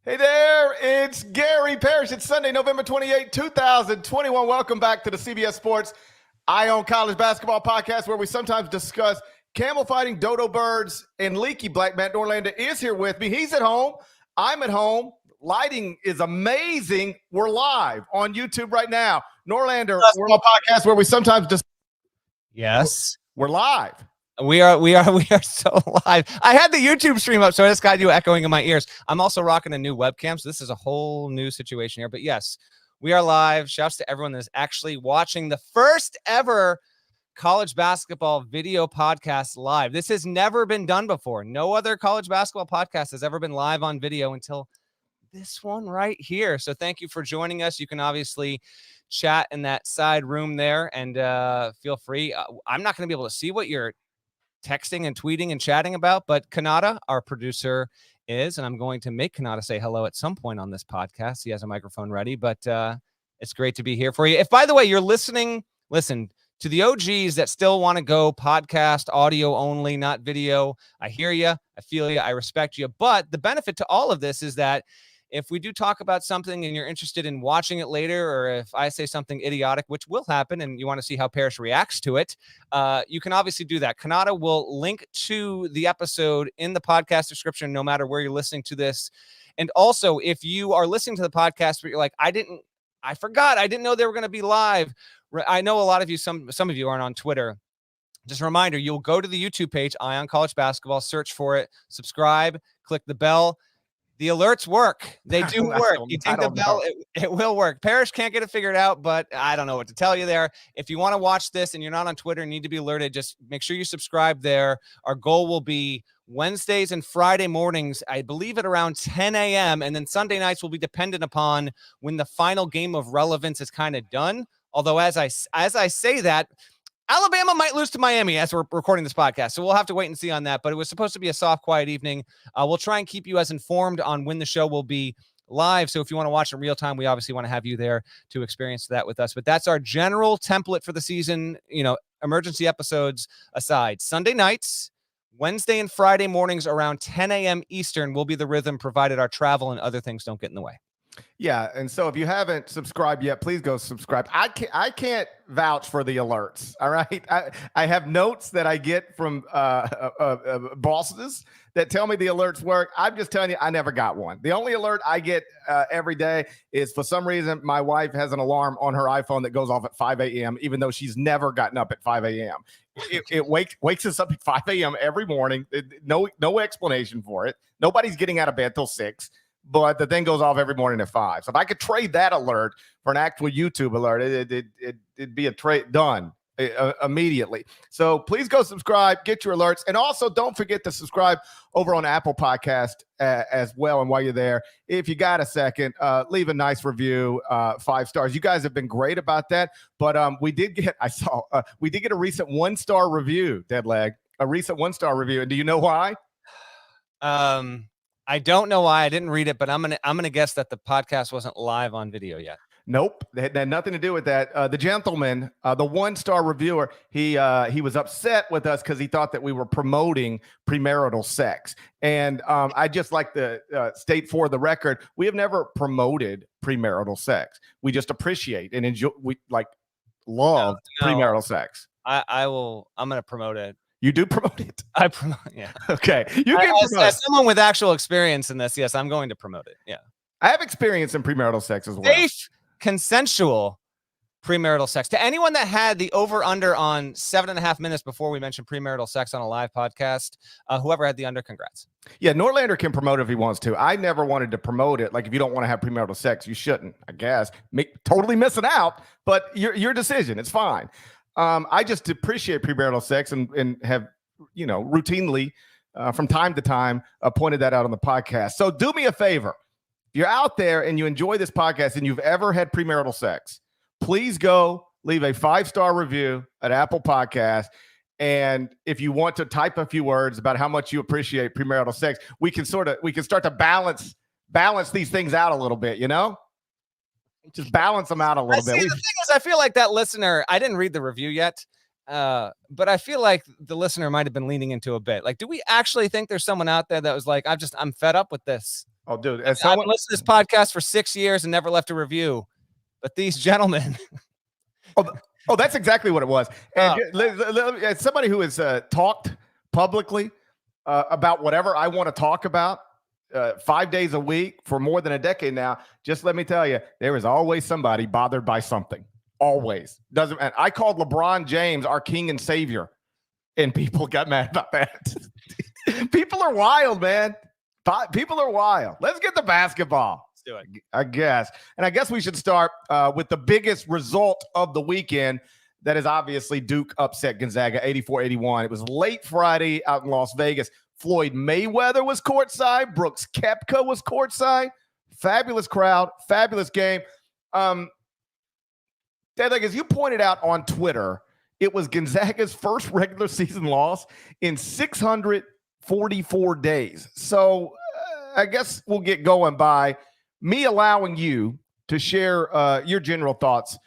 Hey there, it's Gary Parrish. It's Sunday, November 28, 2021. Welcome back to the CBS Sports Eye on College Basketball podcast, where we sometimes discuss camel fighting, dodo birds, and leaky black. Matt Norlander is here with me. He's at home. I'm at home. Lighting is amazing. We're live on YouTube right now. Norlander, we're on a podcast where we sometimes discuss. Yes. We're live. We are so live. I had the YouTube stream up, so I just got you echoing in my ears. I'm also rocking a new webcam, so this is a whole new situation here. But yes, we are live. Shouts to everyone that's actually watching the first ever college basketball video podcast live. This has never been done before. No other college basketball podcast has ever been live on video until this one right here. So thank you for joining us. You can obviously chat in that side room there, and feel free. I'm not going to be able to see what you're texting and tweeting and chatting about, but Kanata, our producer, is, and I'm going to make Kanata say hello at some point on this podcast. He has a microphone ready, but it's great to be here for you. If, by the way, you're listen to the OGs that still want to go podcast audio only, not video. I hear you. I feel you. I respect you. But the benefit to all of this is that if we do talk about something and you're interested in watching it later, or if I say something idiotic, which will happen, and you want to see how Parrish reacts to it, you can obviously do that. Kanata will link to the episode in the podcast description, no matter where you're listening to this. And also, if you are listening to the podcast, but you're like, I forgot, I didn't know they were going to be live. I know a lot of you, some of you aren't on Twitter. Just a reminder, you'll go to the YouTube page, Eye on College Basketball, search for it, subscribe, click the bell. The alerts work. They do work. You ding the bell, it will work. Parrish can't get it figured out, but I don't know what to tell you there. If you want to watch this and you're not on Twitter and need to be alerted, just make sure you subscribe there. Our goal will be Wednesdays and Friday mornings, I believe at around 10 a.m. And then Sunday nights will be dependent upon when the final game of relevance is kind of done. Although as I say that, Alabama might lose to Miami as we're recording this podcast, so we'll have to wait and see on that. But it was supposed to be a soft, quiet evening. We'll try and keep you as informed on when the show will be live. So if you want to watch in real time, we obviously want to have you there to experience that with us. But that's our general template for the season, emergency episodes aside. Sunday nights, Wednesday and Friday mornings around 10 a.m. Eastern will be the rhythm, provided our travel and other things don't get in the way. Yeah, and so if you haven't subscribed yet, please go subscribe. I can't vouch for the alerts. All right, I have notes that I get from bosses that tell me the alerts work. I'm just telling you, I never got one. The only alert I get every day is, for some reason, my wife has an alarm on her iPhone that goes off at 5 a.m., even though she's never gotten up at 5 a.m. It wakes us up at 5 a.m. every morning. No explanation for it. Nobody's getting out of bed till 6. But the thing goes off every morning at 5. So if I could trade that alert for an actual YouTube alert, it'd be a trade done immediately. So please go subscribe, get your alerts. And also don't forget to subscribe over on Apple Podcast as well. And while you're there, if you got a second, leave a nice review, 5 stars. You guys have been great about that. But we did get a recent 1-star review, Deadleg, a recent 1-star review. And do you know why? I don't know why. I didn't read it, but I'm gonna guess that the podcast wasn't live on video yet. Nope, it had nothing to do with that. The gentleman, the 1-star reviewer, he was upset with us because he thought that we were promoting premarital sex. And I just like to state for the record, we have never promoted premarital sex. We just appreciate and enjoy. We love premarital sex. I'm gonna promote it. You do promote it? I promote, yeah. Okay. You can promote as someone with actual experience in this, yes, I'm going to promote it. Yeah. I have experience in premarital sex as well. Safe, consensual premarital sex. To anyone that had the over-under on 7.5 minutes before we mentioned premarital sex on a live podcast, whoever had the under, congrats. Yeah, Norlander can promote it if he wants to. I never wanted to promote it. Like, if you don't want to have premarital sex, you shouldn't, I guess. Totally missing out, but your decision. It's fine. I just appreciate premarital sex and have, routinely from time to time pointed that out on the podcast. So do me a favor. If you're out there and you enjoy this podcast and you've ever had premarital sex, please go leave a 5-star review at Apple Podcast. And if you want to type a few words about how much you appreciate premarital sex, we can start to balance these things out a little bit, Just balance them out a little bit. The thing is, I feel like that listener, I didn't read the review yet, but I feel like the listener might have been leaning into a bit. Like, do we actually think there's someone out there that was like, I'm fed up with this? Oh, dude, I've been listening to this podcast for 6 years and never left a review. But these gentlemen. Oh, that's exactly what it was. And as somebody who has talked publicly about whatever I want to talk about 5 days a week for more than a decade now, just let me tell you, there is always somebody bothered by something. Always. Doesn't matter. I called LeBron James our king and savior, and people got mad about that. People are wild, man. People are wild. Let's get to basketball. Let's do it. I guess. And I guess we should start with the biggest result of the weekend. That is obviously Duke upset Gonzaga 84-81. It was late Friday out in Las Vegas. Floyd Mayweather was courtside. Brooks Koepka was courtside. Fabulous crowd. Fabulous game. Dad, like as you pointed out on Twitter, it was Gonzaga's first regular season loss in 644 days. So I guess we'll get going by me allowing you to share your general thoughts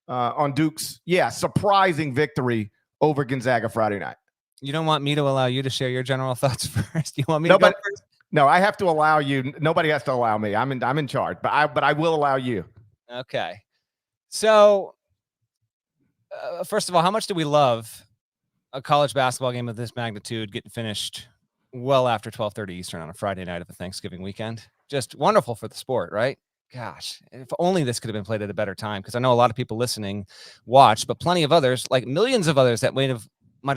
on Duke's, surprising victory over Gonzaga Friday night. You don't want me to allow you to share your general thoughts first? You want me to go first? No, I have to allow you. Nobody has to allow me. I'm in charge, but I will allow you. Okay. So, first of all, how much do we love a college basketball game of this magnitude getting finished well after 12:30 Eastern on a Friday night of a Thanksgiving weekend? Just wonderful for the sport, right? Gosh, if only this could have been played at a better time, because I know a lot of people listening watched, but plenty of others, like millions of others that might have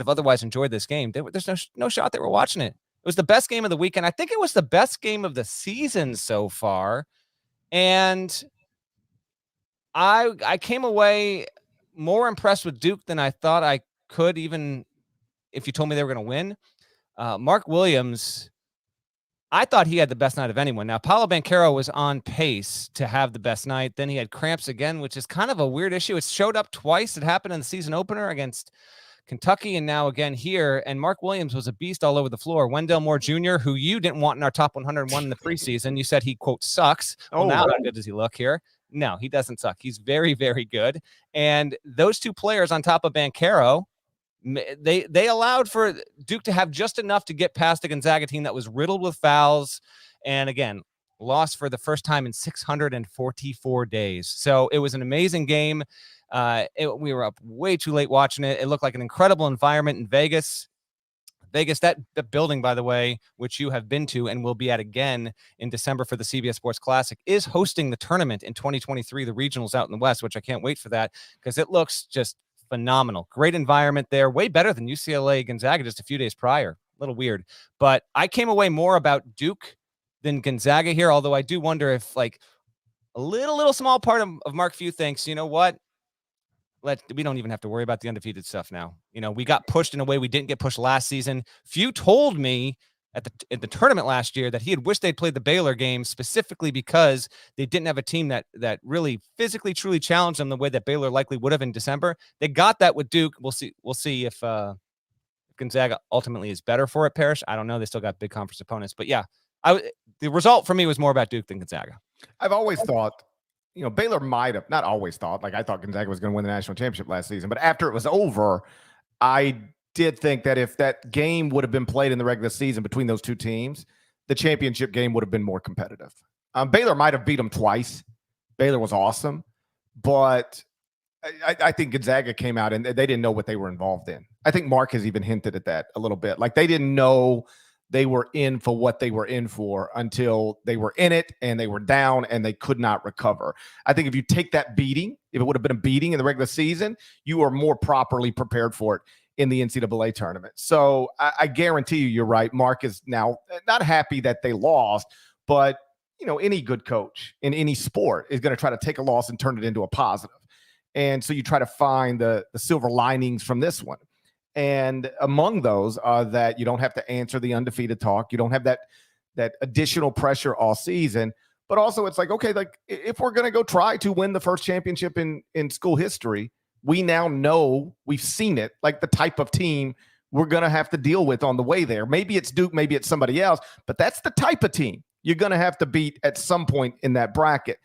otherwise enjoyed this game. There's no shot they were watching it. It was the best game of the weekend. I think it was the best game of the season so far. And I came away more impressed with Duke than I thought I could, even if you told me they were going to win. Mark Williams, I thought he had the best night of anyone. Now, Paolo Banchero was on pace to have the best night. Then he had cramps again, which is kind of a weird issue. It showed up twice. It happened in the season opener against Kentucky and now again here. And Mark Williams was a beast all over the floor. Wendell Moore Jr., who you didn't want in our top 101 in the preseason, you said he, quote, sucks. Well, now how good does he look here? No, he doesn't suck. He's very, very good. And those two players on top of Banchero, they allowed for Duke to have just enough to get past the Gonzaga team that was riddled with fouls. And again, lost for the first time in 644 days. So it was an amazing game. We were up way too late watching it. It looked like an incredible environment in Vegas. That building, by the way, which you have been to and will be at again in December for the CBS Sports Classic, is hosting the tournament in 2023, the regionals out in the West, which I can't wait for that because it looks just phenomenal. Great environment there. Way better than UCLA Gonzaga just a few days prior. A little weird. But I came away more about Duke than Gonzaga here, although I do wonder if like a little small part of Mark Few thinks, you know what? We don't even have to worry about the undefeated stuff now. You know, we got pushed in a way we didn't get pushed last season. Few told me at the tournament last year that he had wished they'd played the Baylor game specifically because they didn't have a team that really physically truly challenged them the way that Baylor likely would have in December. They got that with Duke. We'll see if Gonzaga ultimately is better for it, Parrish. I don't know. They still got big conference opponents, but yeah, the result for me was more about Duke than Gonzaga. I've always thought, Baylor might have, not always thought, like I thought Gonzaga was going to win the national championship last season, but after it was over, I did think that if that game would have been played in the regular season between those two teams, the championship game would have been more competitive. Baylor might have beat them twice. Baylor was awesome, but I think Gonzaga came out and they didn't know what they were involved in. I think Mark has even hinted at that a little bit. Like they didn't know they were in for what they were in for until they were in it and they were down and they could not recover. I think if you take that beating, if it would have been a beating in the regular season, you are more properly prepared for it in the NCAA tournament. So I guarantee you're right. Mark is now not happy that they lost, but any good coach in any sport is going to try to take a loss and turn it into a positive. And so you try to find the silver linings from this one. And among those are that you don't have to answer the undefeated talk. You don't have that additional pressure all season. But also it's like, okay, like if we're going to go try to win the first championship in school history, we now know, we've seen it, like the type of team we're going to have to deal with on the way there. Maybe it's Duke, maybe it's somebody else, but that's the type of team you're going to have to beat at some point in that bracket.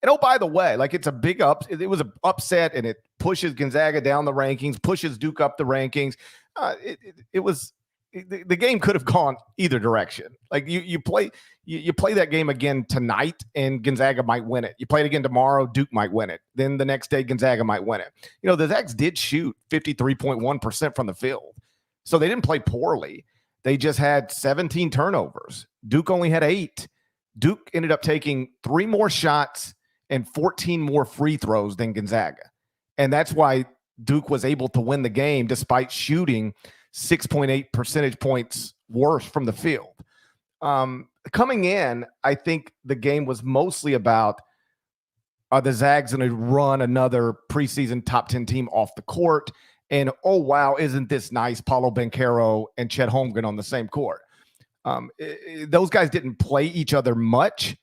And oh, by the way, like it's a big it was an upset and it pushes Gonzaga down the rankings, pushes Duke up the rankings. It was the game could have gone either direction. Like you play that game again tonight and Gonzaga might win it. You play it again tomorrow, Duke might win it. Then the next day, Gonzaga might win it. The Zags did shoot 53.1% from the field. So they didn't play poorly. They just had 17 turnovers. Duke only had 8. Duke ended up taking 3 more shots and 14 more free throws than Gonzaga. And that's why Duke was able to win the game despite shooting 6.8 percentage points worse from the field. Coming in, I think the game was mostly about, are the Zags going to run another preseason top 10 team off the court? And, oh, wow, isn't this nice? Paolo Banchero and Chet Holmgren on the same court. Those guys didn't play each other much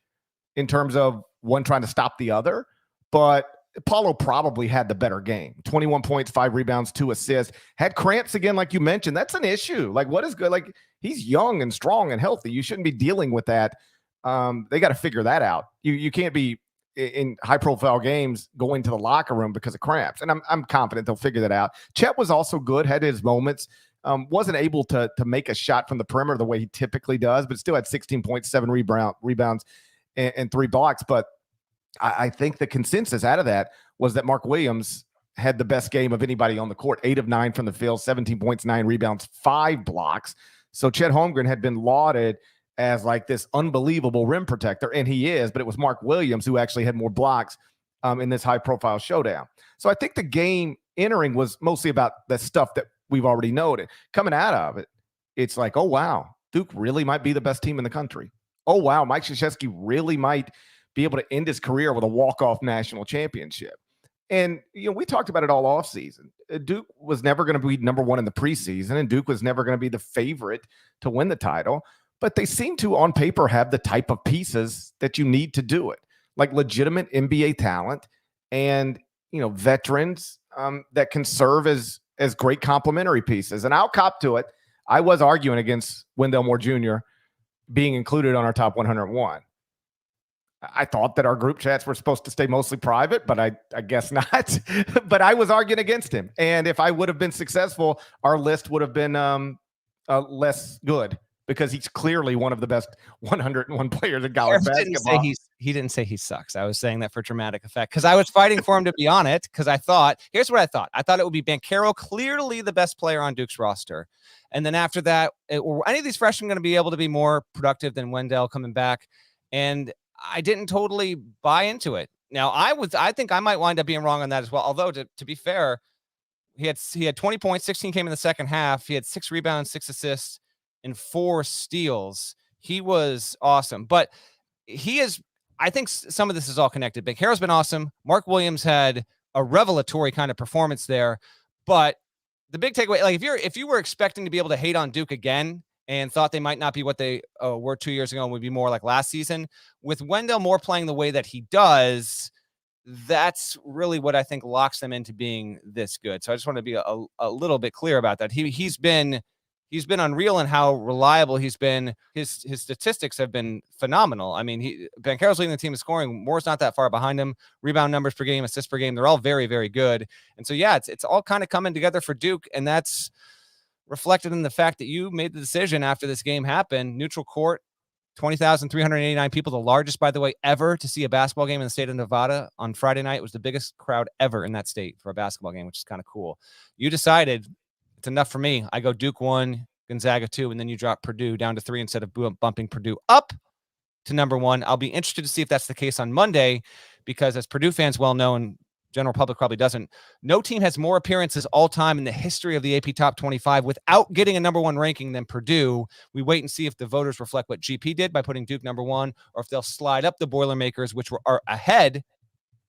in terms of one trying to stop the other, but Paulo probably had the better game. 21 points, 5 rebounds, 2 assists. Had cramps again, like you mentioned. That's an issue. Like, what is good? Like, he's young and strong and healthy. You shouldn't be dealing with that. They got to figure that out. You can't be in high-profile games going to the locker room because of cramps. And I'm confident they'll figure that out. Chet was also good, had his moments. Wasn't able to make a shot from the perimeter the way he typically does, but still had 16 points, 7 rebounds, and 3 blocks. But I think the consensus out of that was that Mark Williams had the best game of anybody on the court. 8 of 9 from the field, 17 points, 9 rebounds, 5 blocks. So Chet Holmgren had been lauded as like this unbelievable rim protector, and he is, but it was Mark Williams who actually had more blocks in this high-profile showdown. So I think the game entering was mostly about the stuff that we've already noted. Coming out of it, it's like, oh, wow, Duke really might be the best team in the country. Oh, wow, Mike Krzyzewski really might be able to end his career with a walk-off national championship. And, we talked about it all offseason. Duke was never going to be number 1 in the preseason, and Duke was never going to be the favorite to win the title. But they seem to, on paper, have the type of pieces that you need to do it, like legitimate NBA talent and, veterans that can serve as great complementary pieces. And I'll cop to it. I was arguing against Wendell Moore Jr. being included on our top 101. I thought that our group chats were supposed to stay mostly private, but I guess not. But I was arguing against him. And if I would have been successful, our list would have been less good because he's clearly one of the best 101 players in college basketball. He didn't say he sucks. I was saying that for dramatic effect because I was fighting for him to be on it because I thought, here's what I thought. I thought it would be Banchero, clearly the best player on Duke's roster. And then after that, were any of these freshmen going to be able to be more productive than Wendell coming back? And I didn't totally buy into it. Now I think I might wind up being wrong on that as well. Although to be fair, he had 20 points, 16 came in the second half. He had 6 rebounds, 6 assists, and 4 steals. He was awesome. But I think some of this is all connected. Banchero's been awesome. Mark Williams had a revelatory kind of performance there. But the big takeaway, like if you were expecting to be able to hate on Duke again and thought they might not be what they were 2 years ago and would be more like last season, with Wendell Moore playing the way that he does, that's really what I think locks them into being this good. So I just want to be a little bit clear about that. He's been unreal in how reliable he's been. His statistics have been phenomenal. I mean, Banchero's leading the team in scoring. Moore's not that far behind him. Rebound numbers per game, assists per game, they're all very, very good. And so, yeah, it's all kind of coming together for Duke, and that's reflected in the fact that you made the decision after this game happened. Neutral court, 20,389 people, the largest, by the way, ever to see a basketball game in the state of Nevada on Friday night. It was the biggest crowd ever in that state for a basketball game, which is kind of cool. You decided it's enough for me. I go Duke 1, Gonzaga 2, and then you drop Purdue down to 3 instead of bumping Purdue up to number 1. I'll be interested to see if that's the case on Monday because, as Purdue fans well know, and general public probably doesn't, no team has more appearances all time in the history of the AP Top 25 without getting a number 1 ranking than Purdue. We wait and see if the voters reflect what GP did by putting Duke number 1, or if they'll slide up the Boilermakers, which are ahead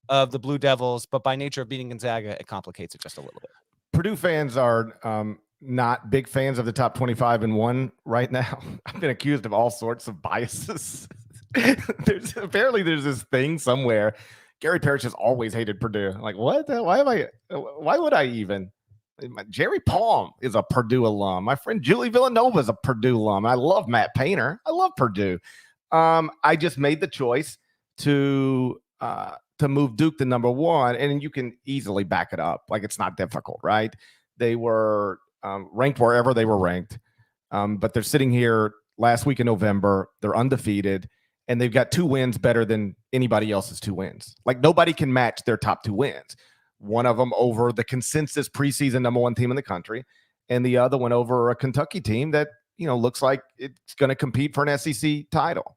of the Blue Devils, but by nature of beating Gonzaga, it complicates it just a little bit. Purdue fans are not big fans of the top 25 and 1 right now. I've been accused of all sorts of biases. there's this thing somewhere. Gary Parrish has always hated Purdue. Like, what? Why would I even? Jerry Palm is a Purdue alum. My friend Julie Villanova is a Purdue alum. I love Matt Painter. I love Purdue. I just made the choice to move Duke to number 1, and you can easily back it up. Like, it's not difficult, right? They were ranked wherever they were ranked. But they're sitting here last week in November. They're undefeated, and they've got 2 wins better than anybody else's 2 wins. Like, nobody can match their top 2 wins. One of them over the consensus preseason number 1 team in the country, and the other one over a Kentucky team that, looks like it's going to compete for an SEC title.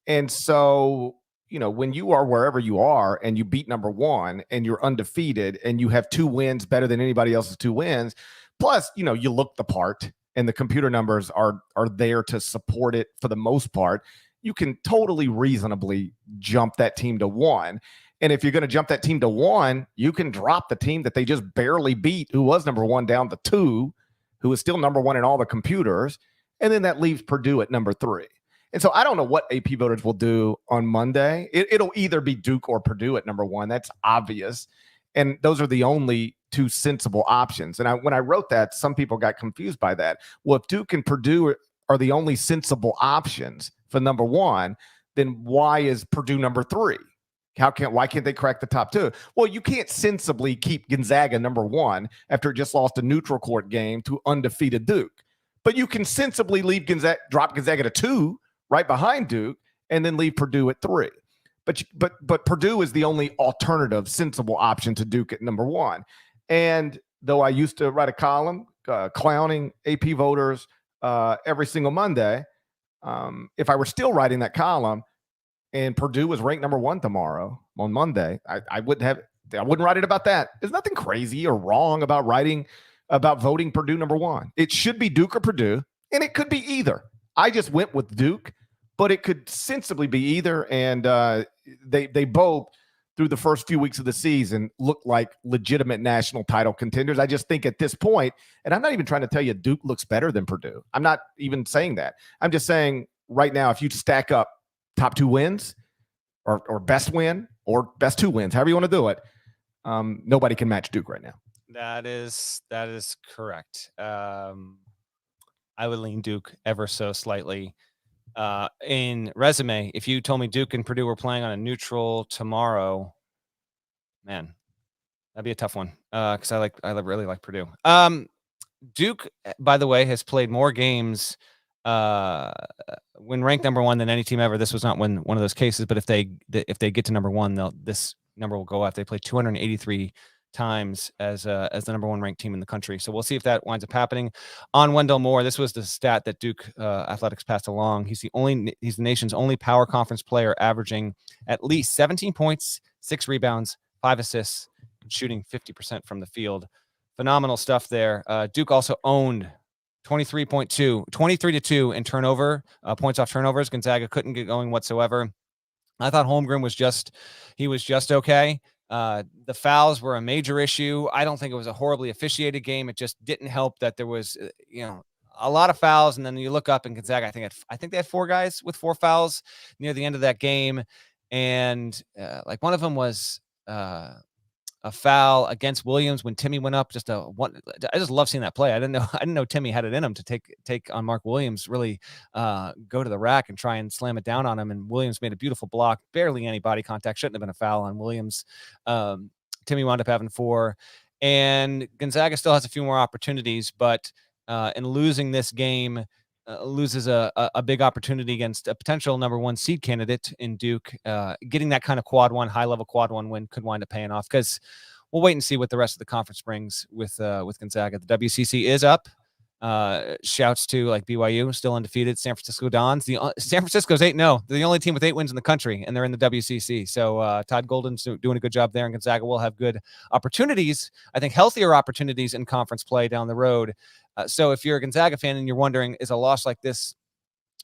And so, when you are wherever you are and you beat number 1 and you're undefeated and you have 2 wins better than anybody else's 2 wins, plus, you look the part and the computer numbers are there to support it for the most part, you can totally reasonably jump that team to 1. And if you're going to jump that team to 1, you can drop the team that they just barely beat, who was number 1, down to 2, who is still number 1 in all the computers. And then that leaves Purdue at number 3. And so I don't know what AP voters will do on Monday. It'll either be Duke or Purdue at number 1. That's obvious. And those are the only 2 sensible options. And when I wrote that, some people got confused by that. Well, if Duke and Purdue are the only sensible options for number 1, then why is Purdue number 3? Why can't they crack the top 2? Well, you can't sensibly keep Gonzaga number 1 after it just lost a neutral court game to undefeated Duke. But you can sensibly drop Gonzaga to 2 right behind Duke, and then leave Purdue at 3. But Purdue is the only alternative sensible option to Duke at number 1. And though I used to write a column clowning AP voters every single Monday, if I were still writing that column and Purdue was ranked number 1 tomorrow on Monday, I wouldn't write it about that. There's nothing crazy or wrong about voting Purdue number 1. It should be Duke or Purdue, and it could be either. I just went with Duke, but it could sensibly be either. And they both, through the first few weeks of the season, look like legitimate national title contenders. I just think at this point, and I'm not even trying to tell you Duke looks better than Purdue. I'm not even saying that. I'm just saying right now, if you stack up top 2 wins or best win or best 2 wins, however you want to do it, nobody can match Duke right now. That is correct. I would lean Duke ever so slightly. In resume, if you told me Duke and Purdue were playing on a neutral tomorrow, man, that'd be a tough one. Because I really like Purdue. Duke, by the way, has played more games when ranked number 1 than any team ever. This was not one of those cases, but if they get to number 1, this number will go up. They played 283 times as the number 1 ranked team in the country. So we'll see if that winds up happening. On Wendell Moore, this was the stat that Duke Athletics passed along. He's the nation's only power conference player averaging at least 17 points, 6 rebounds, 5 assists, and shooting 50% from the field. Phenomenal stuff there. Duke also owned 23 to 2 in turnover, points off turnovers. Gonzaga couldn't get going whatsoever. I thought Holmgren was just okay. The fouls were a major issue. I don't think it was a horribly officiated game. It just didn't help that there was, a lot of fouls. And then you look up and Gonzaga, I think they had 4 guys with 4 fouls near the end of that game. And one of them was a foul against Williams when Timmy went up. I just love seeing that play. I didn't know Timmy had it in him to take on Mark Williams, really go to the rack and try and slam it down on him. And Williams made a beautiful block, barely any body contact. Shouldn't have been a foul on Williams. Timmy wound up having 4, and Gonzaga still has a few more opportunities, but in losing this game, loses a big opportunity against a potential number 1 seed candidate in Duke. Getting that kind of high level quad 1 win could wind up paying off, because we'll wait and see what the rest of the conference brings with Gonzaga. The WCC is up. Shouts to BYU, still undefeated. San Francisco Dons. San Francisco's 8-0. They're the only team with 8 wins in the country, and they're in the WCC. So Todd Golden's doing a good job there, and Gonzaga will have good opportunities. I think healthier opportunities in conference play down the road. So if you're a Gonzaga fan and you're wondering, is a loss like this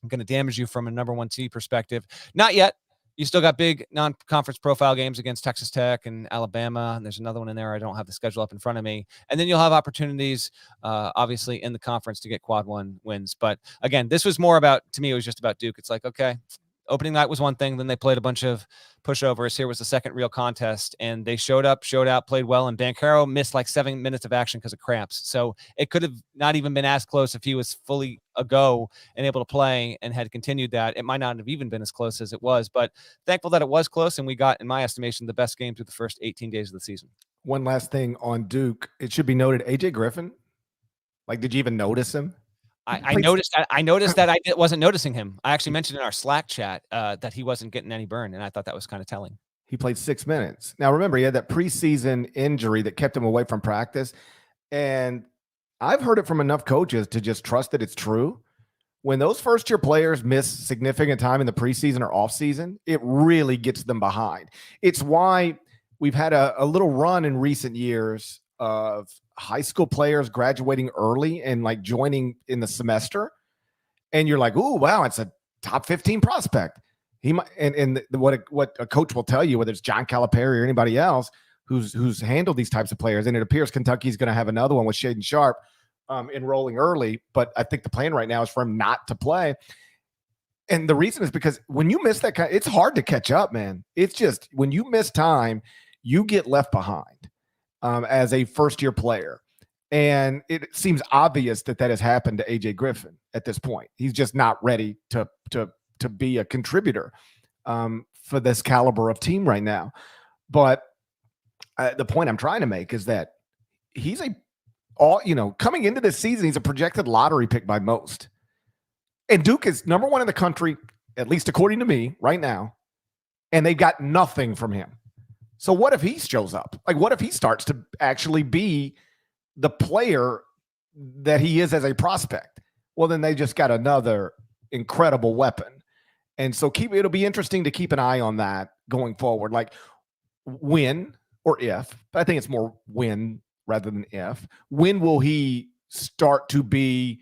going to damage you from a number 1 seed perspective? Not yet. You still got big non-conference profile games against Texas Tech and Alabama. And there's another one in there. I don't have the schedule up in front of me. And then you'll have opportunities, obviously, in the conference to get quad 1 wins. But again, this was more about, to me, it was just about Duke. It's like, okay, opening night was one thing. Then they played a bunch of pushovers. Here was the second real contest, and they showed up, showed out, played well. And Banchero missed 7 minutes of action because of cramps. So it could have not even been as close if he was fully a go and able to play and had continued that. It might not have even been as close as it was, but thankful that it was close. And we got, in my estimation, the best game through the first 18 days of the season. One last thing on Duke. It should be noted, AJ Griffin, did you even notice him? I noticed that. I noticed that I wasn't noticing him. I actually mentioned in our Slack chat that he wasn't getting any burn, and I thought that was kind of telling. He played 6 minutes. Now, remember, he had that preseason injury that kept him away from practice. And I've heard it from enough coaches to just trust that it's true. When those first-year players miss significant time in the preseason or offseason, it really gets them behind. It's why we've had a little run in recent years of high school players graduating early and like joining in the semester. And you're like, oh, wow, it's a top 15 prospect. He might, and what a coach will tell you, whether it's John Calipari or anybody else who's handled these types of players, and it appears Kentucky's going to have another one with Shaden Sharp enrolling early. But I think the plan right now is for him not to play. And the reason is because when you miss that kind, it's hard to catch up, man. It's just when you miss time, you get left behind as a first-year player. And it seems obvious that has happened to AJ Griffin at this point. He's just not ready to be a contributor for this caliber of team right now. But the point I'm trying to make is that he's coming into this season, he's a projected lottery pick by most. And Duke is number one in the country, at least according to me right now. And they've got nothing from him. So what if he shows up? Like, what if he starts to actually be the player that he is as a prospect? Well, then they just got another incredible weapon. And so it'll be interesting to keep an eye on that going forward. Like when or if, but I think it's more when rather than if. When will he start to be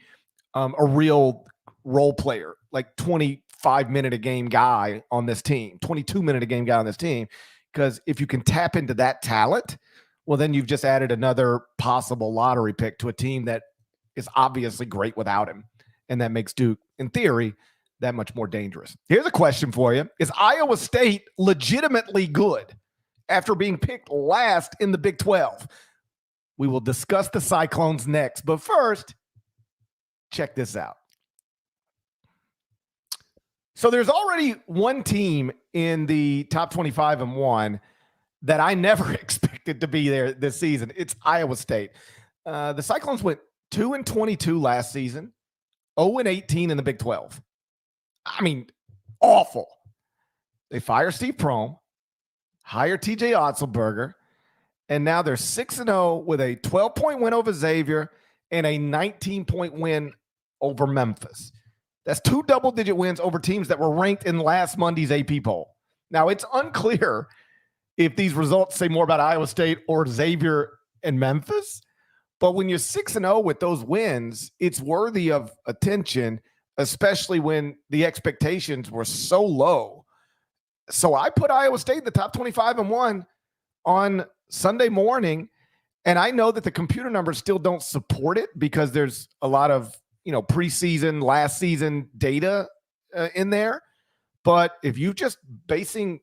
a real role player, like 25-minute a game guy on this team, 22-minute a game guy on this team? Because if you can tap into that talent, well, then you've just added another possible lottery pick to a team that is obviously great without him. And that makes Duke, in theory, that much more dangerous. Here's a question for you. Is Iowa State legitimately good after being picked last in the Big 12? We will discuss the Cyclones next. But first, check this out. So there's already one team in the top 25 and one that I never expected to be there this season. It's Iowa State. The Cyclones went 2-22 last season, 0-18 in the Big 12. I mean, awful. They fire Steve Prohm, hire TJ Otzelberger, and now they're 6-0 with a 12-point win over Xavier and a 19-point win over Memphis. That's 2 double-digit wins over teams that were ranked in last Monday's AP poll. Now, it's unclear if these results say more about Iowa State or Xavier and Memphis, but when you're 6-0 with those wins, it's worthy of attention, especially when the expectations were so low. So I put Iowa State in the top 25 and one on Sunday morning, and I know that the computer numbers still don't support it because there's a lot of preseason, last season data in there. But if you're just basing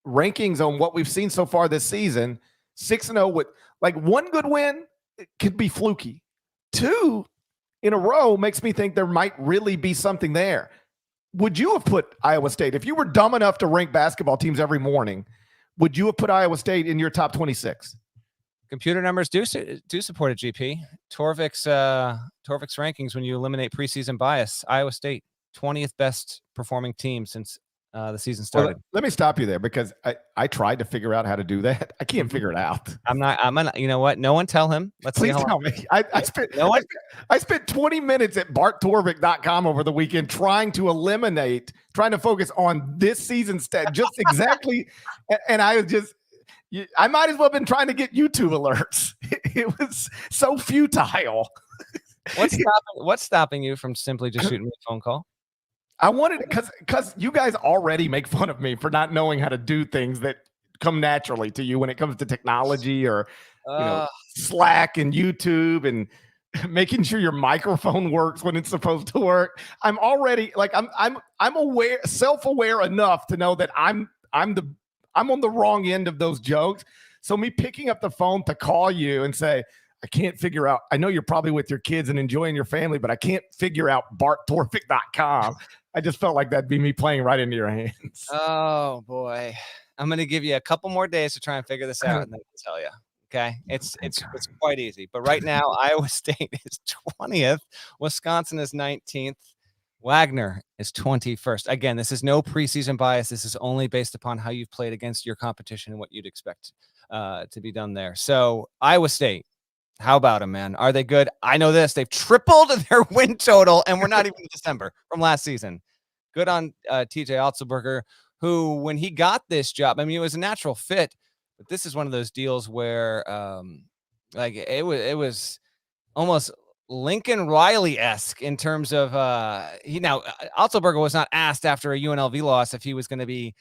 rankings on what we've seen so far this season, 6-0 with like one good win, it could be fluky. 2 in a row makes me think there might really be something there. Would you have put Iowa State, if you were dumb enough to rank basketball teams every morning, would you have put Iowa State in your top 26? Computer numbers do support it, GP. Torvik's rankings, when you eliminate preseason bias, Iowa State, 20th best performing team since the season started. Well, let me stop you there because I tried to figure out how to do that. I can't figure it out. You know what? No one tell him. Please tell me. I spent 20 minutes at barttorvik.com over the weekend trying to focus on this season's stat just exactly. And I might as well have been trying to get YouTube alerts. It was so futile. What's stopping you from simply just shooting me a phone call? I wanted because you guys already make fun of me for not knowing how to do things that come naturally to you when it comes to technology or Slack and YouTube and making sure your microphone works when it's supposed to work. I'm already like I'm aware, self-aware enough to know that I'm on the wrong end of those jokes. So me picking up the phone to call you and say, I can't figure out, I know you're probably with your kids and enjoying your family, but I can't figure out barttorvik.com. I just felt like that'd be me playing right into your hands. Oh boy. I'm going to give you a couple more days to try and figure this out and then I'll tell you. Okay, it's quite easy. But right now, Iowa State is 20th, Wisconsin is 19th, Wagner is 21st. Again, this is no preseason bias. This is only based upon how you've played against your competition and what you'd expect to be done there. So Iowa State, how about them, man? Are they good? I know this. They've tripled their win total, and we're not even in December from last season. Good on TJ Otzelberger, who, when he got this job, I mean, it was a natural fit, but this is one of those deals where, like, it was almost Lincoln Riley-esque in terms of Otzelberger was not asked after a UNLV loss if he was going to be,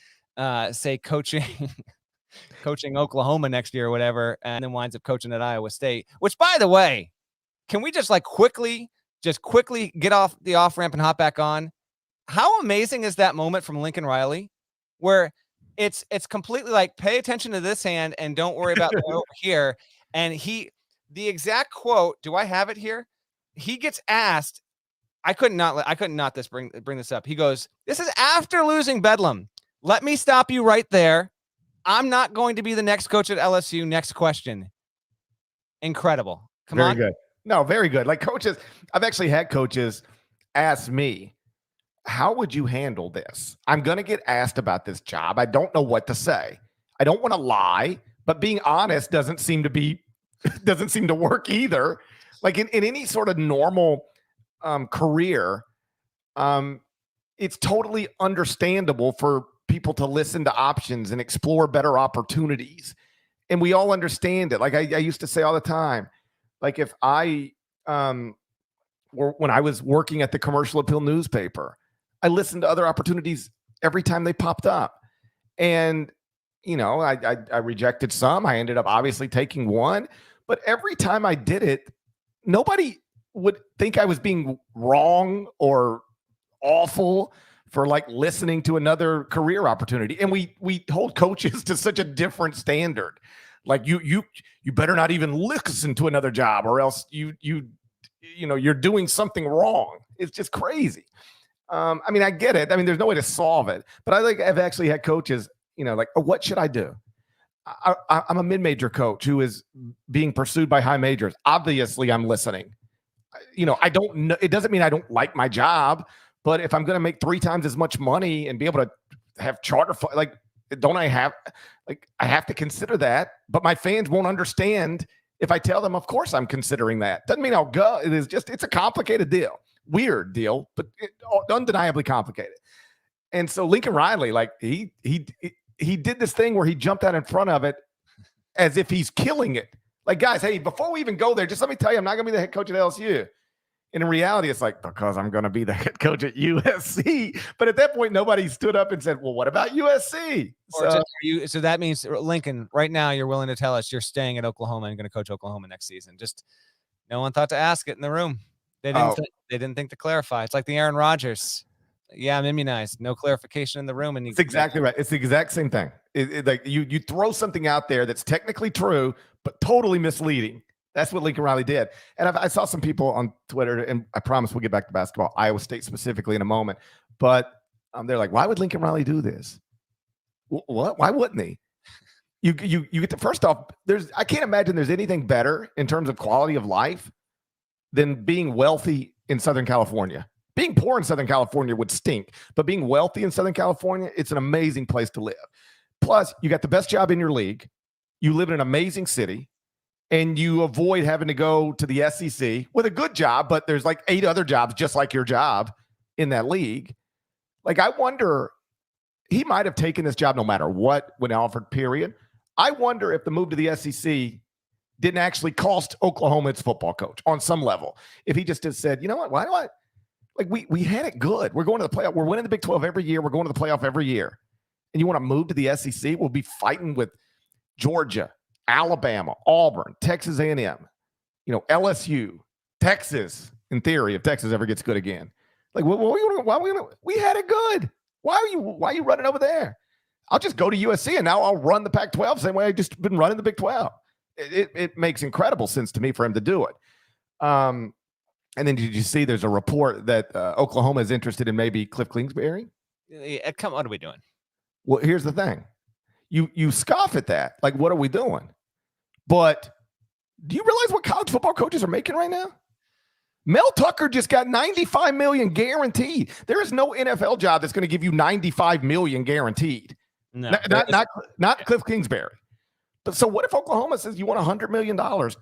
say, coaching Oklahoma next year or whatever, and then winds up coaching at Iowa State. Which, by the way, can we just quickly get off the off ramp and hop back on? How amazing is that moment from Lincoln Riley, where it's completely like, pay attention to this hand and don't worry about over here. And the exact quote, do I have it here? He gets asked, I couldn't not bring this up. He goes, "This is after losing Bedlam. Let me stop you right there. I'm not going to be the next coach at LSU. Next question." Incredible. Come on. Very good. No, very good. Like, coaches, I've actually had coaches ask me, how would you handle this? I'm going to get asked about this job. I don't know what to say. I don't want to lie, but being honest doesn't seem to work either. Like, in any sort of normal career, it's totally understandable for people to listen to options and explore better opportunities. And we all understand it. Like, I used to say all the time, like, if I, when I was working at the Commercial Appeal newspaper, I listened to other opportunities every time they popped up. And, I rejected some. I ended up obviously taking one. But every time I did it, nobody would think I was being wrong or awful for listening to another career opportunity. And we hold coaches to such a different standard. Like, you better not even listen to another job, or else you're doing something wrong. It's just crazy. I mean, I get it. I mean, there's no way to solve it, but I've actually had coaches, oh, what should I do? I'm a mid-major coach who is being pursued by high majors. Obviously, I'm listening. I don't know. It doesn't mean I don't like my job, but if I'm going to make 3 times as much money and be able to have charter, I have to consider that. But my fans won't understand if I tell them, of course I'm considering that. Doesn't mean I'll go. It's a complicated deal. Weird deal, but undeniably complicated. And so Lincoln Riley, he did this thing where he jumped out in front of it as if he's killing it. Like, guys, hey, before we even go there, just let me tell you, I'm not going to be the head coach at LSU. And in reality, it's because I'm going to be the head coach at USC. But at that point, nobody stood up and said, well, what about USC? So that means, Lincoln, right now you're willing to tell us you're staying at Oklahoma and going to coach Oklahoma next season. Just no one thought to ask it in the room. They didn't think to clarify. It's like the Aaron Rodgers. Yeah, I'm immunized. No clarification in the room. And it's exactly right. It's the exact same thing. Like, you throw something out there that's technically true, but totally misleading. That's what Lincoln Riley did. And I saw some people on Twitter, and I promise we'll get back to basketball, Iowa State specifically, in a moment. But they're like, why would Lincoln Riley do this? What? Why wouldn't he? You get to, first off, I can't imagine there's anything better in terms of quality of life than being wealthy in Southern California. Being poor in Southern California would stink, but being wealthy in Southern California, it's an amazing place to live. Plus, you got the best job in your league. You live in an amazing city, and you avoid having to go to the SEC with a good job, but there's 8 other jobs just like your job in that league. I wonder, he might have taken this job no matter what when offered, period. I wonder if the move to the SEC didn't actually cost Oklahoma its football coach on some level. If he just had said, you know what, why do I? We had it good. We're going to the playoff. We're winning the Big 12 every year. We're going to the playoff every year. And you want to move to the SEC? We'll be fighting with Georgia, Alabama, Auburn, Texas A&M, LSU, Texas, in theory, if Texas ever gets good again. We had it good. Why are you running over there? I'll just go to USC, and now I'll run the Pac-12 same way I just been running the Big 12. It makes incredible sense to me for him to do it. And then did you see there's a report that Oklahoma is interested in maybe Cliff Kingsbury? Come on, what are we doing? Well, here's the thing. You scoff at that. What are we doing? But do you realize what college football coaches are making right now? Mel Tucker just got $95 million guaranteed. There is no NFL job that's going to give you $95 million guaranteed. No, not Cliff Kingsbury. But so what if Oklahoma says you want $100 million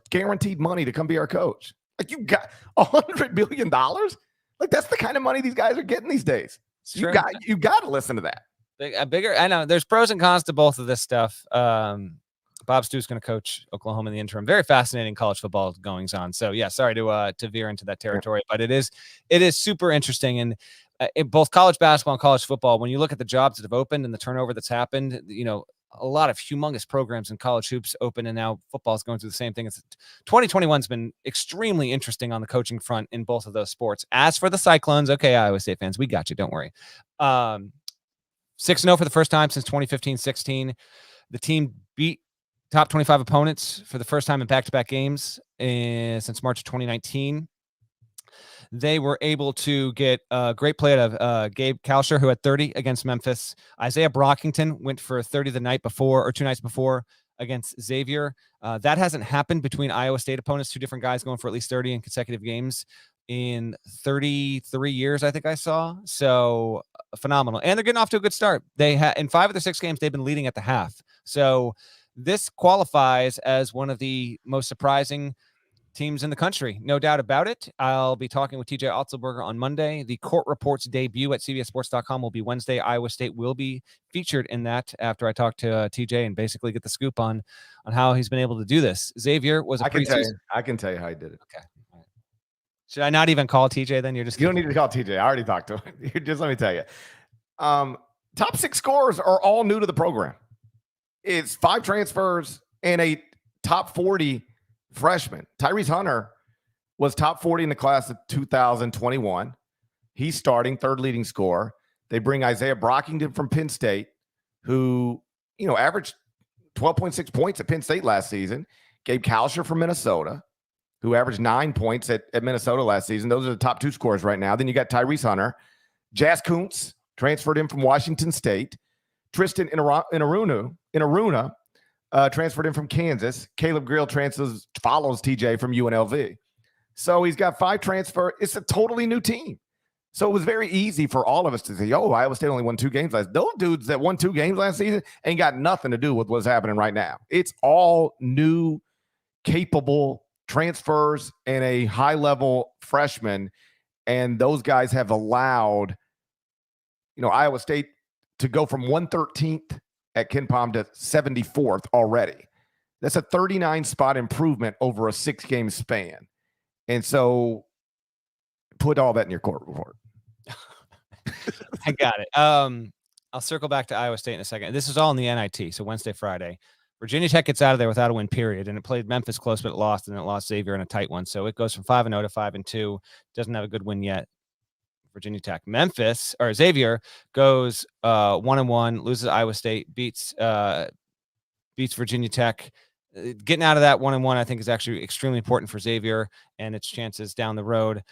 guaranteed money to come be our coach? Like, you got $100 million? Like, that's the kind of money these guys are getting these days. You got to listen to that. I know there's pros and cons to both of this stuff. Bob Stoops going to coach Oklahoma in the interim. Very fascinating college football goings on. So yeah, sorry to veer into that territory, but it is super interesting. And in both college basketball and college football, when you look at the jobs that have opened and the turnover that's happened, you know, a lot of humongous programs in college hoops open, and now football is going through the same thing. 2021 has been extremely interesting on the coaching front in both of those sports. As for the Cyclones, okay, Iowa State fans, we got you. Don't worry. 6-0 for the first time since 2015-16. The team beat top 25 opponents for the first time in back-to-back games since March of 2019. They were able to get a great play out of Gabe Kalsher, who had 30 against Memphis. Isaiah Brockington went for 30 the night before, or 2 nights before, against Xavier. That hasn't happened between Iowa State opponents, 2 different guys going for at least 30 in consecutive games in 33 years, I think I saw. So phenomenal. And they're getting off to a good start. They in 5 of their 6 games, they've been leading at the half. So this qualifies as one of the most surprising teams in the country. No doubt about it. I'll be talking with TJ Otzelberger on Monday. The Court Report's debut at CBSSports.com will be Wednesday. Iowa State will be featured in that after I talk to TJ and basically get the scoop on how he's been able to do this. Xavier was I can tell you how he did it. Okay. Should I not even call TJ then? You don't need to call TJ. I already talked to him. Just let me tell you. Top 6 scorers are all new to the program. It's 5 transfers and a top 40 freshman. Tyrese Hunter was top 40 in the class of 2021. He's starting, 3rd leading scorer. They bring Isaiah Brockington from Penn State, who, you know, averaged 12.6 points at Penn State last season. Gabe Kalsher from Minnesota, who averaged 9 points at Minnesota last season. Those are the top 2 scorers right now. Then you got Tyrese Hunter. Jas Kuntz transferred in from Washington State. Tristan Inaruna transferred in from Kansas. Caleb Grill follows TJ from UNLV. So he's got 5 transfer. It's a totally new team. So it was very easy for all of us to say, oh, Iowa State only won 2 games last. Those dudes that won 2 games last season ain't got nothing to do with what's happening right now. It's all new, capable transfers and a high-level freshman. And those guys have allowed, you know, Iowa State to go from 113th at KenPom to 74th already. That's a 39-spot improvement over a 6-game span. And so put all that in your court report. I got it. I'll circle back to Iowa State in a second. This is all in the NIT, so Wednesday, Friday. Virginia Tech gets out of there without a win, period. And it played Memphis close, but it lost, and it lost Xavier in a tight one. So it goes from 5-0 to 5-2. Doesn't have a good win yet. Virginia Tech. Xavier goes 1-1, loses Iowa State, beats Virginia Tech. Getting out of that 1-1, I think, is actually extremely important for Xavier and its chances down the road.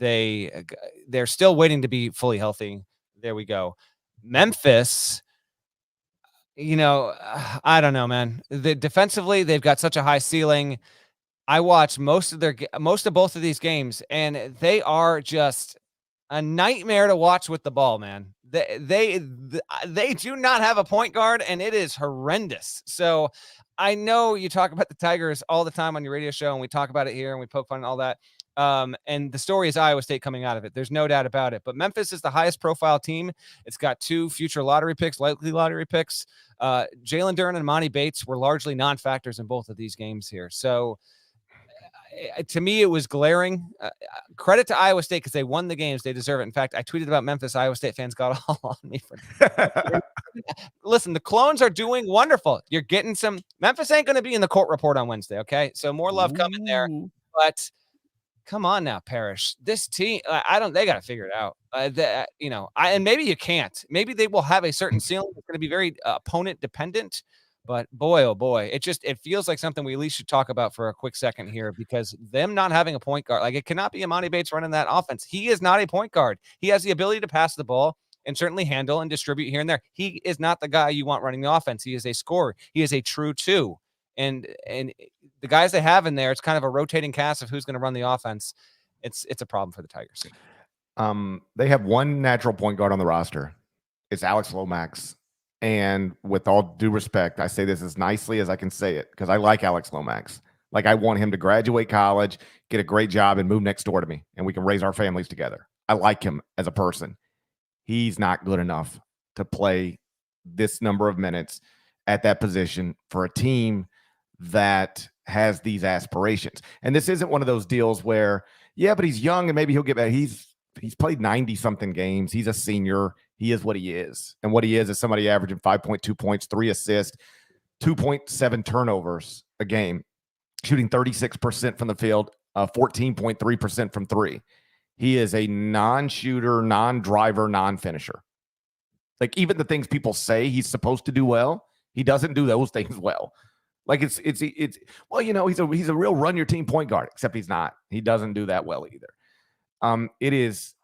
They're still waiting to be fully healthy. There we go. Memphis, you know, I don't know, man. Defensively, they've got such a high ceiling. I watched most of both of these games, and they are just a nightmare to watch with the ball, man. They do not have a point guard, and it is horrendous. So I know you talk about the Tigers all the time on your radio show, and we talk about it here, and we poke fun and all that. And the story is Iowa State coming out of it. There's no doubt about it. But Memphis is the highest profile team. It's got 2 future lottery picks, likely lottery picks. Jalen Duren and Monty Bates were largely non-factors in both of these games here. So to me, it was glaring. Credit to Iowa State because they won the games. They deserve it. In fact, I tweeted about Memphis. Iowa State fans got all on me for that. Listen, the Clones are doing wonderful. You're getting some. Memphis ain't going to be in the court report on Wednesday, okay? So more love coming there. But come on now, Parrish. This team, they got to figure it out. And maybe you can't. Maybe they will have a certain ceiling that's going to be very opponent dependent. But boy, oh boy, it feels like something we at least should talk about for a quick second here, because them not having a point guard, like, it cannot be Imani Bates running that offense. He is not a point guard. He has the ability to pass the ball and certainly handle and distribute here and there. He is not the guy you want running the offense. He is a scorer. He is a true 2. And the guys they have in there, it's kind of a rotating cast of who's going to run the offense. It's a problem for the Tigers. They have one natural point guard on the roster. It's Alex Lomax. And with all due respect, I say this as nicely as I can say it because I like Alex Lomax. Like, I want him to graduate college, get a great job, and move next door to me, and we can raise our families together. I like him as a person. He's not good enough to play this number of minutes at that position for a team that has these aspirations. And this isn't one of those deals where, yeah, but he's young and maybe he'll get back. He's played 90-something games. He's a senior. He is what he is. And what he is somebody averaging 5.2 points, 3 assists, 2.7 turnovers a game, shooting 36% from the field, 14.3% from three. He is a non-shooter, non-driver, non-finisher. Like, even the things people say he's supposed to do well, he doesn't do those things well. Like, it's well, you know, he's a real run your team point guard, except he's not. He doesn't do that well either. It is,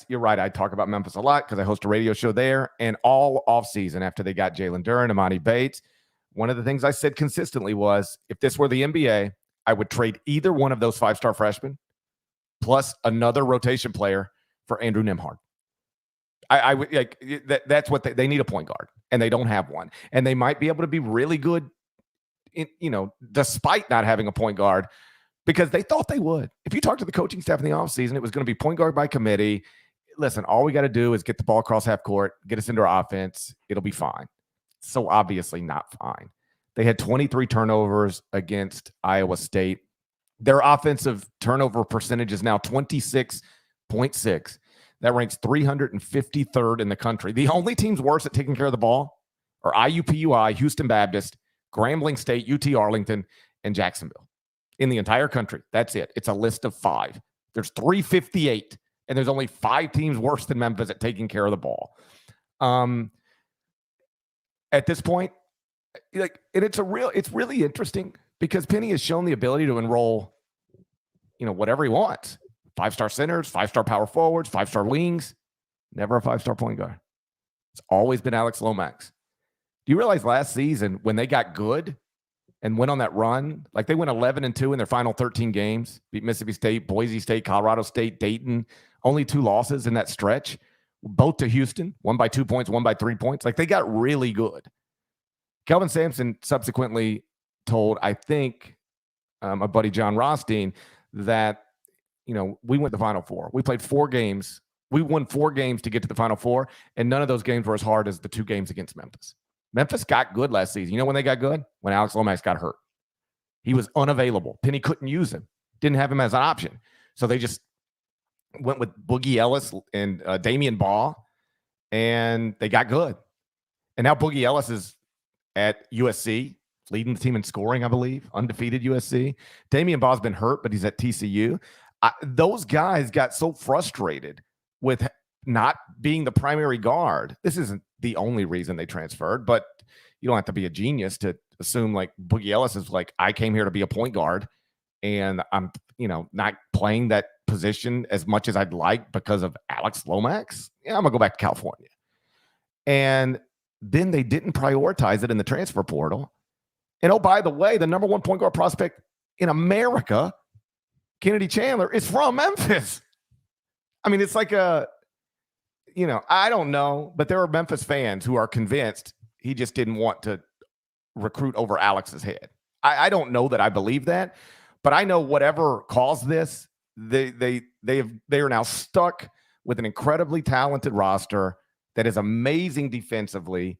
you're right. I talk about Memphis a lot because I host a radio show there, and all offseason after they got Jalen Duren, Imani Bates, one of the things I said consistently was, if this were the NBA, I would trade either one of those 5-star freshmen plus another rotation player for Andrew Nembhard. I would like that's what they need, a point guard, and they don't have one. And they might be able to be really good, despite not having a point guard, because they thought they would. If you talk to the coaching staff in the offseason, it was going to be point guard by committee. Listen, all we got to do is get the ball across half court, get us into our offense. It'll be fine. So obviously not fine. They had 23 turnovers against Iowa State. Their offensive turnover percentage is now 26.6. That ranks 353rd in the country. The only teams worse at taking care of the ball are IUPUI, Houston Baptist, Grambling State, UT Arlington, and Jacksonville. In the entire country. That's it. It's a list of 5. There's 358, and there's only 5 teams worse than Memphis at taking care of the ball. At this point, and it's really interesting because Penny has shown the ability to enroll, whatever he wants. 5-star centers, 5-star power forwards, 5-star wings, never a 5-star point guard. It's always been Alex Lomax. Do you realize last season when they got good and went on that run, like they went 11-2 in their final 13 games, beat Mississippi State, Boise State, Colorado State, Dayton, only 2 losses in that stretch, both to Houston, one by 2 points, one by 3 points. Like, they got really good. Kelvin Sampson subsequently told, I think, my buddy John Rothstein, that, we went to the Final Four. We played 4 games. We won 4 games to get to the Final Four, and none of those games were as hard as the 2 games against Memphis. Memphis got good last season. You know when they got good? When Alex Lomax got hurt. He was unavailable. Penny couldn't use him. Didn't have him as an option. So they just went with Boogie Ellis and Damian Baugh, and they got good. And now Boogie Ellis is at USC, leading the team in scoring, I believe. Undefeated USC. Damian Baugh's been hurt, but he's at TCU. Those guys got so frustrated with not being the primary guard. This isn't the only reason they transferred, but you don't have to be a genius to assume like Boogie Ellis is like, I came here to be a point guard and I'm, not playing that position as much as I'd like because of Alex Lomax. Yeah, I'm gonna go back to California. And then they didn't prioritize it in the transfer portal. And oh, by the way, the number 1 point guard prospect in America, Kennedy Chandler, is from Memphis. I mean, it's like I don't know, but there are Memphis fans who are convinced he just didn't want to recruit over Alex's head. I don't know that I believe that, but I know whatever caused this, they are now stuck with an incredibly talented roster that is amazing defensively,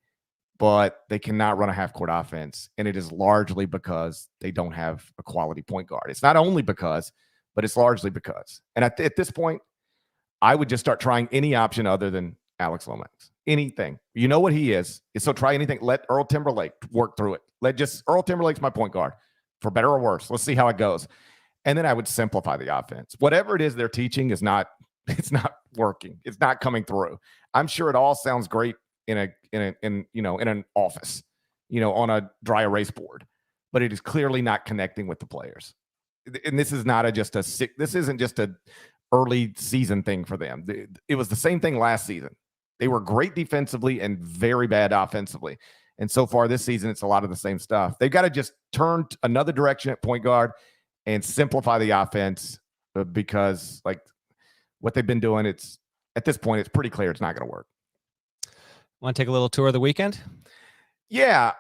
but they cannot run a half-court offense, and it is largely because they don't have a quality point guard. It's not only because, but it's largely because. And at this point, I would just start trying any option other than Alex Lomax. Anything. You know what he is. So try anything. Let Earl Timberlake work through it. Earl Timberlake's my point guard, for better or worse. Let's see how it goes. And then I would simplify the offense. Whatever it is they're teaching it's not working. It's not coming through. I'm sure it all sounds great in an office, on a dry erase board, but it is clearly not connecting with the players. And this is not this isn't just a early season thing for them. It was the same thing last season. They were great defensively and very bad offensively. And so far this season, it's a lot of the same stuff. They've got to just turn another direction at point guard and simplify the offense because like what they've been doing, it's at this point, it's pretty clear it's not going to work. Want to take a little tour of the weekend? Yeah,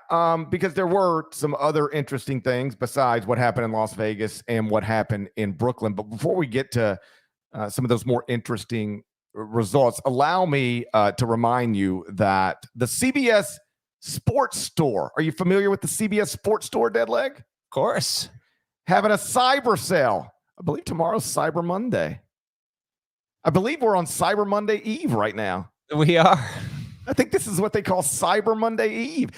because there were some other interesting things besides what happened in Las Vegas and what happened in Brooklyn. But before we get to some of those more interesting results, allow me to remind you that the CBS Sports Store, are you familiar with the CBS Sports Store, Deadleg? Of course. Having a cyber sale. I believe tomorrow's Cyber Monday. I believe we're on Cyber Monday Eve right now. We are. I think this is what they call Cyber Monday Eve.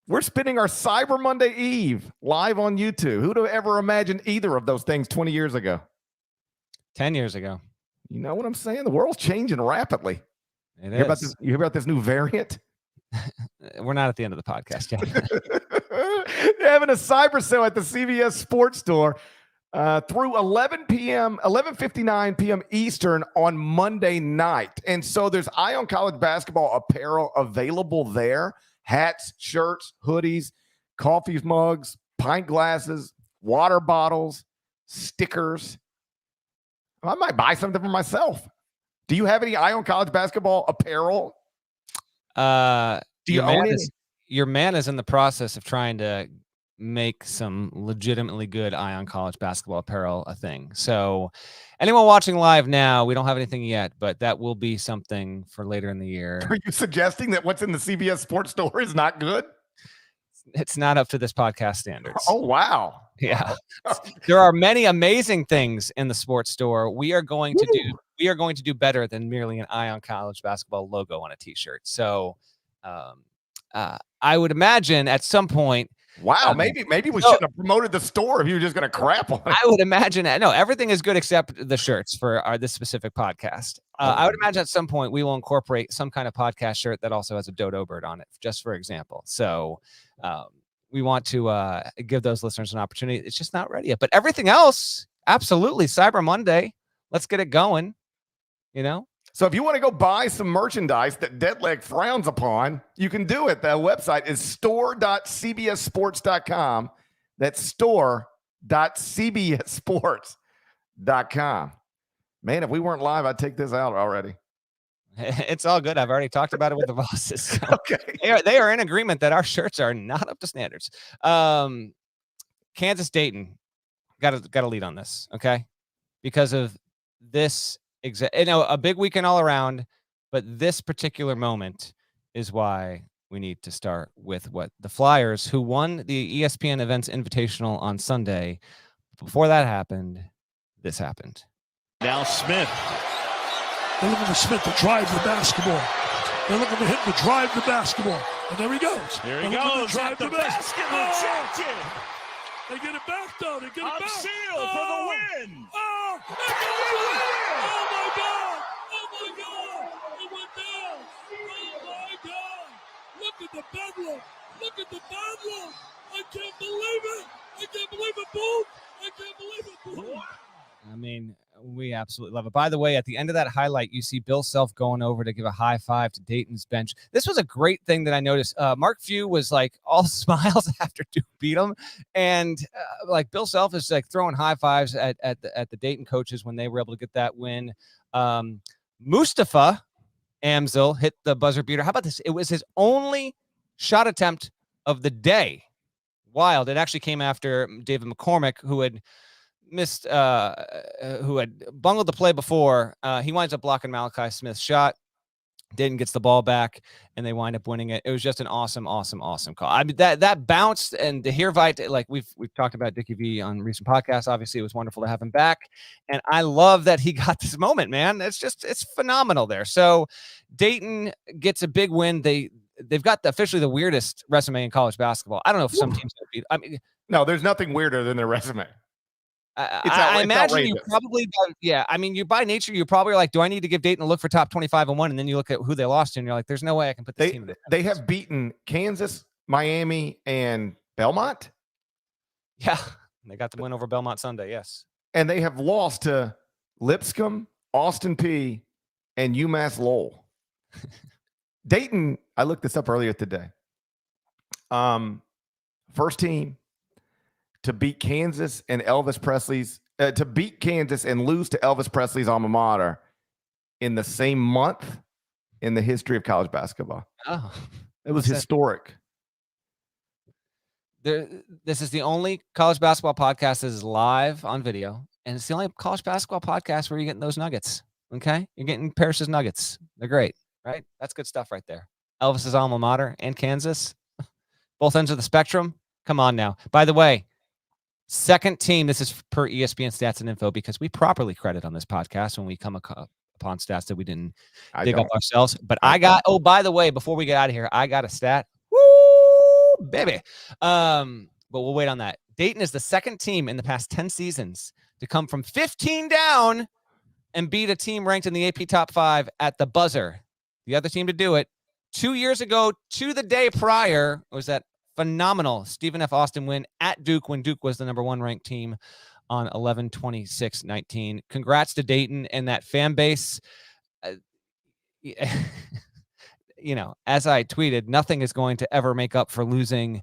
We're spending our Cyber Monday Eve live on YouTube. Who'd have ever imagined either of those things 20 years ago? 10 years ago. You know what I'm saying? The world's changing rapidly. It is. You hear about this new variant? We're not at the end of the podcast yet. They're having a cyber sale at the CBS Sports Store through 11:59 p.m. Eastern on Monday night. And so there's Ion College basketball apparel available there. Hats, shirts, hoodies, coffee mugs, pint glasses, water bottles, stickers. I might buy something for myself. Do you have any Ion College basketball apparel? Do you own it? Your man is in the process of trying to make some legitimately good Ion College basketball apparel a thing. So anyone watching live now, we don't have anything yet, but that will be something for later in the year. Are you suggesting that what's in the CBS Sports Store is not good? It's not up to this podcast standards. Oh, wow. Yeah. There are many amazing things in the sports store. We are going to do better than merely an Ion College basketball logo on a t-shirt. So I would imagine at some point. Wow, maybe we shouldn't have promoted the store if you were just going to crap on it. I would imagine no, everything is good except the shirts for this specific podcast. I would imagine at some point we will incorporate some kind of podcast shirt that also has a dodo bird on it, just for example. So we want to give those listeners an opportunity. It's just not ready yet. But everything else, absolutely. Cyber Monday. Let's get it going. You know? So if you want to go buy some merchandise that Deadleg frowns upon, you can do it. The website is store.cbssports.com. That's store.cbssports.com. Man, if we weren't live, I'd take this out already. It's all good. I've already talked about it with the bosses. So okay. They are in agreement that our shirts are not up to standards. Kansas Dayton got to lead on this, okay? Because of this a big weekend all around, but this particular moment is why we need to start with what the Flyers, who won the ESPN Events Invitational on Sunday. Before that happened, this happened. Now Smith. They're looking for Smith to drive the basketball. They're looking for him to drive the basketball. And there he goes. There he goes. Drive the basket. They get it back, though. They get it back. Seal for the win. Oh my God. Oh, my God. It went down. Oh, my God. Look at the bedlam. Look at the bedlam. I can't believe it. I can't believe it, Boom. I can't believe it, Boom. I mean, we absolutely love it. By the way, at the end of that highlight, you see Bill Self going over to give a high five to Dayton's bench. This was a great thing that I noticed. Mark Few was like all smiles after Duke beat him. And like Bill Self is like throwing high fives at the Dayton coaches when they were able to get that win. Mustafa Amzil hit the buzzer beater. How about this? It was his only shot attempt of the day. Wild. It actually came after David McCormick, who had missed, who had bungled the play before. He winds up blocking Malachi Smith's shot. Dayton gets the ball back, and they wind up winning it. It was just an awesome call. I mean, that bounced, and to hear Vite, like we've talked about Dickie V on recent podcasts. Obviously, it was wonderful to have him back, and I love that he got this moment, man. It's phenomenal there. So Dayton gets a big win. They've got officially the weirdest resume in college basketball. I don't know if some teams beat. I mean, no, there's nothing weirder than their resume. I imagine you probably, yeah. I mean, you by nature, you probably are like, do I need to give Dayton a look for top 25-1? And then you look at who they lost to, and you're like, there's no way I can put this team in. They have beaten Kansas, Miami, and Belmont. Yeah, they got the win over Belmont Sunday. Yes, and they have lost to Lipscomb, Austin Peay, and UMass Lowell. Dayton, I looked this up earlier today. First team to beat Kansas and Elvis Presley's to beat Kansas and lose to Elvis Presley's alma mater in the same month in the history of college basketball. Oh, it was historic. This is the only college basketball podcast that is live on video, and it's the only college basketball podcast where you're getting those nuggets. Okay, you're getting Parrish's nuggets. They're great, right? That's good stuff right there. Elvis's alma mater and Kansas, both ends of the spectrum. Come on now. By the way, second team. This is per ESPN stats and info because we properly credit on this podcast when we come upon stats that we didn't dig up ourselves. But I got. Oh, by the way, before we get out of here, I got a stat. Woo, baby. But we'll wait on that. Dayton is the second team in the past 10 seasons to come from 15 down and beat a team ranked in the AP top 5 at the buzzer. The other team to do it 2 years ago to the day prior was that phenomenal Stephen F. Austin win at Duke when Duke was the number 1 ranked team on 11-26-19. Congrats to Dayton and that fan base. You know, as I tweeted, nothing is going to ever make up for losing.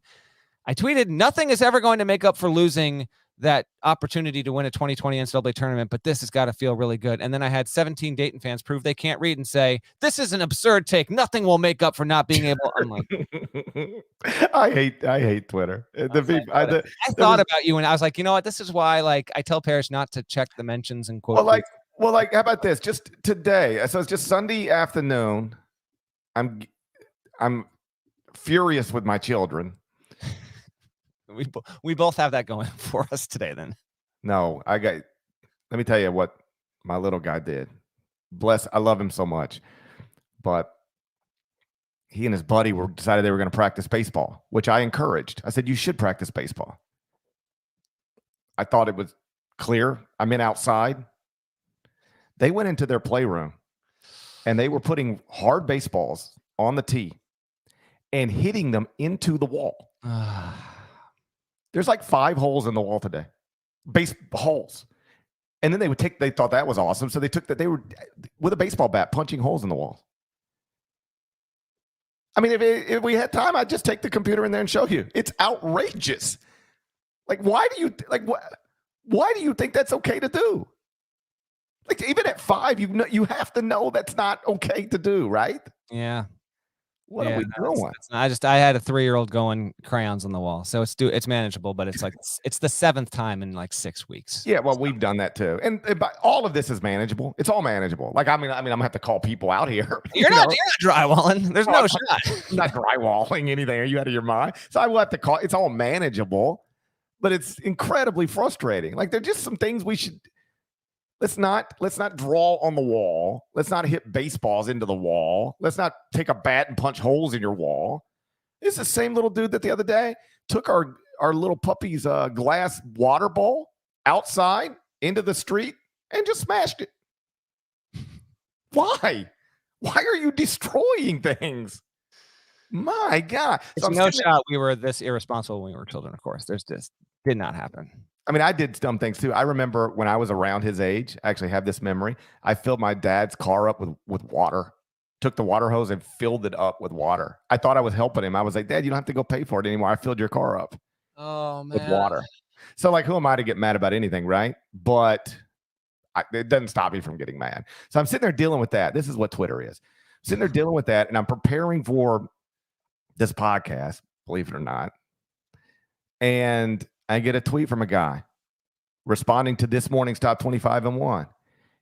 I tweeted, nothing is ever going to make up for losing that opportunity to win a 2020 NCAA tournament, but this has got to feel really good. And then I had 17 Dayton fans prove they can't read and say, this is an absurd take. Nothing will make up for not being able. I'm like, I hate Twitter. I thought about you and I was like, you know what? This is why, like, I tell Parrish not to check the mentions and quote. Well, how about this? Just today. So it's just Sunday afternoon. I'm furious with my children. We both have that going for us today then. No, let me tell you what my little guy did. I love him so much. But he and his buddy decided they were going to practice baseball, which I encouraged. I said, you should practice baseball. I thought it was clear. I'm outside. They went into their playroom and they were putting hard baseballs on the tee and hitting them into the wall. There's like 5 holes in the wall today. Base holes. And then they thought that was awesome. So they were with a baseball bat punching holes in the wall. I mean, if we had time, I'd just take the computer in there and show you. It's outrageous. Like, why do you think that's okay to do? Like, even at 5, you have to know that's not okay to do, right? Yeah. What are we doing? I had a 3-year-old going crayons on the wall, so it's manageable, but it's like it's the 7th time in like 6 weeks. Yeah, well, we've done that too, and all of this is manageable. It's all manageable. Like, I mean, I'm gonna have to call people out here. You're not drywalling. There's no shot. I'm not drywalling anything. Are you out of your mind? So I will have to call. It's all manageable, but it's incredibly frustrating. Like, there're just some things we should. Let's not draw on the wall. Let's not hit baseballs into the wall. Let's not take a bat and punch holes in your wall. It's the same little dude that the other day took our little puppy's glass water bowl outside into the street and just smashed it. Why? Why are you destroying things? My God. So no shot we were this irresponsible when we were children, of course. There's just did not happen. I mean, I did dumb things too. I remember when I was around his age, I actually have this memory. I filled my dad's car up with water, took the water hose and filled it up with water. I thought I was helping him. I was like, Dad, you don't have to go pay for it anymore. I filled your car up with water. So, like, who am I to get mad about anything, right? But it doesn't stop me from getting mad. So I'm sitting there dealing with that. This is what Twitter is. I'm sitting there dealing with that, and I'm preparing for this podcast, believe it or not. And I get a tweet from a guy responding to this morning's top 25 and 1.